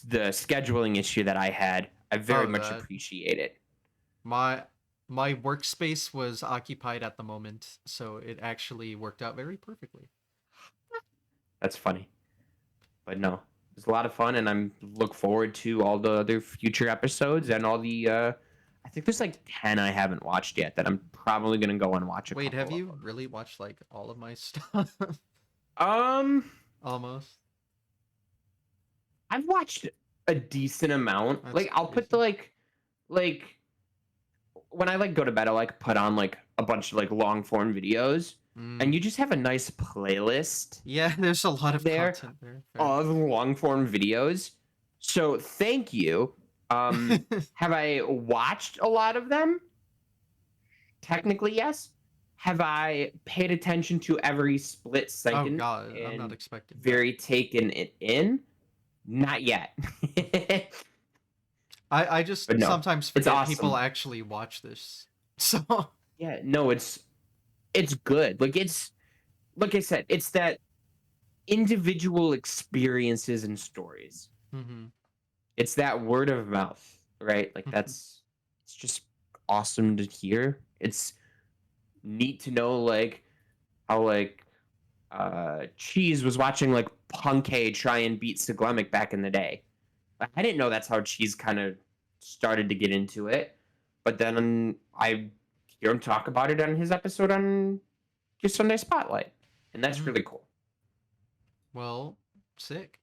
the scheduling issue that I had. I very much that appreciate it. my workspace was occupied at the moment, so it actually worked out very perfectly. That's funny. But no, it was a lot of fun, and I'm look forward to all the other future episodes and all the I think there's like 10 I haven't watched yet that I'm probably gonna go and watch a Wait, couple have of you them. really watched like all of my stuff? Um Almost. I've watched a decent amount. That's Like I'll put the crazy. like when I like go to bed, I'll like put on like a bunch of like long form videos, and you just have a nice playlist Yeah, there's a lot of there content there. Fair. of long form videos. So thank you. Have I watched a lot of them? Technically, yes. Have I paid attention to every split Oh second God, I'm not and expecting that. very taken it in? Not yet. I just But no, sometimes it's forget people awesome. actually watch this. So Yeah, no, it's good. Like it's like I said, it's that individual experiences and stories. Mhm. It's that word of mouth, right? Like it's just awesome to hear. It's neat to know like how like Cheese was watching like Punkay try and beat Siglemic back in the day. I didn't know that's how Cheese kind of started to get into it. But then I hear him talk about it on his episode on his Sunday Spotlight. And that's Mhm. really cool. Well, sick.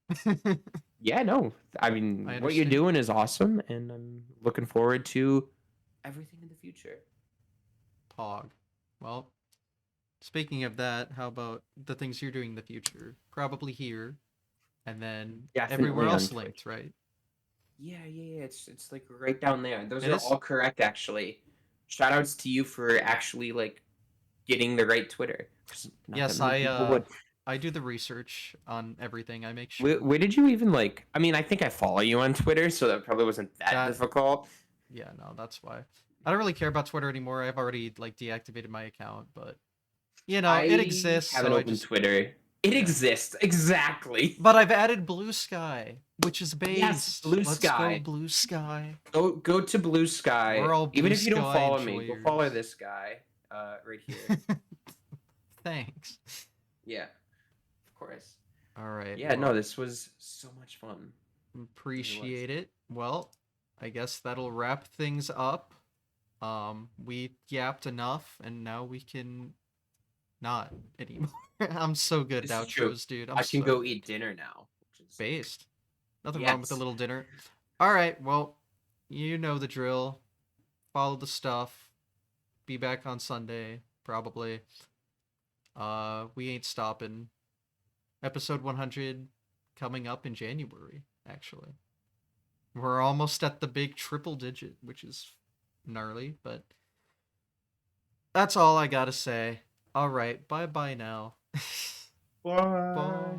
Yeah, no. I I mean, what you're understand. doing is awesome, and I'm looking forward to everything in the future. Pog. Well, speaking of that, how about the things you're doing in the future? Probably here, and then everywhere Definitely on else Twitch. linked, right? Yeah. It's like right down there. Those It are is? all correct, actually. Shout outs to you for actually like getting the right Twitter. 'Cause not that Yes, many people would. I do the research on everything. I make Where, sure where did you even like? I mean, I think I follow you on Twitter, so that probably wasn't that that difficult. yeah, no, that's why. I don't really care about Twitter anymore. I've already like deactivated my account, but it I exists, haven't so I opened just Twitter. It yeah. exists exactly. But I've added Blue Sky, which is Yes, based. Blue Let's go Sky. Blue Sky. Go to Blue Sky. We're all Even Blue if you don't Sky follow me, go follow enjoyers. this guy. Right here. Thanks. Yeah, of course. All right. Yeah, no, Well, this was so much fun. It really was. appreciate it. Well, I guess that'll wrap things up. We yapped enough, and now we can not anymore. I'm so good at This is true. outros, dude. I'm I can so go good. eat dinner now, which is Based. Nothing wrong with a yes. little dinner. All right. Well, you know the drill. Follow the stuff. Be back on Sunday, probably. We ain't stopping. Episode 100 coming up in January, actually. We're almost at the big triple digit, which is gnarly, but that's all I gotta say. All right, bye bye now. Bye. Bye.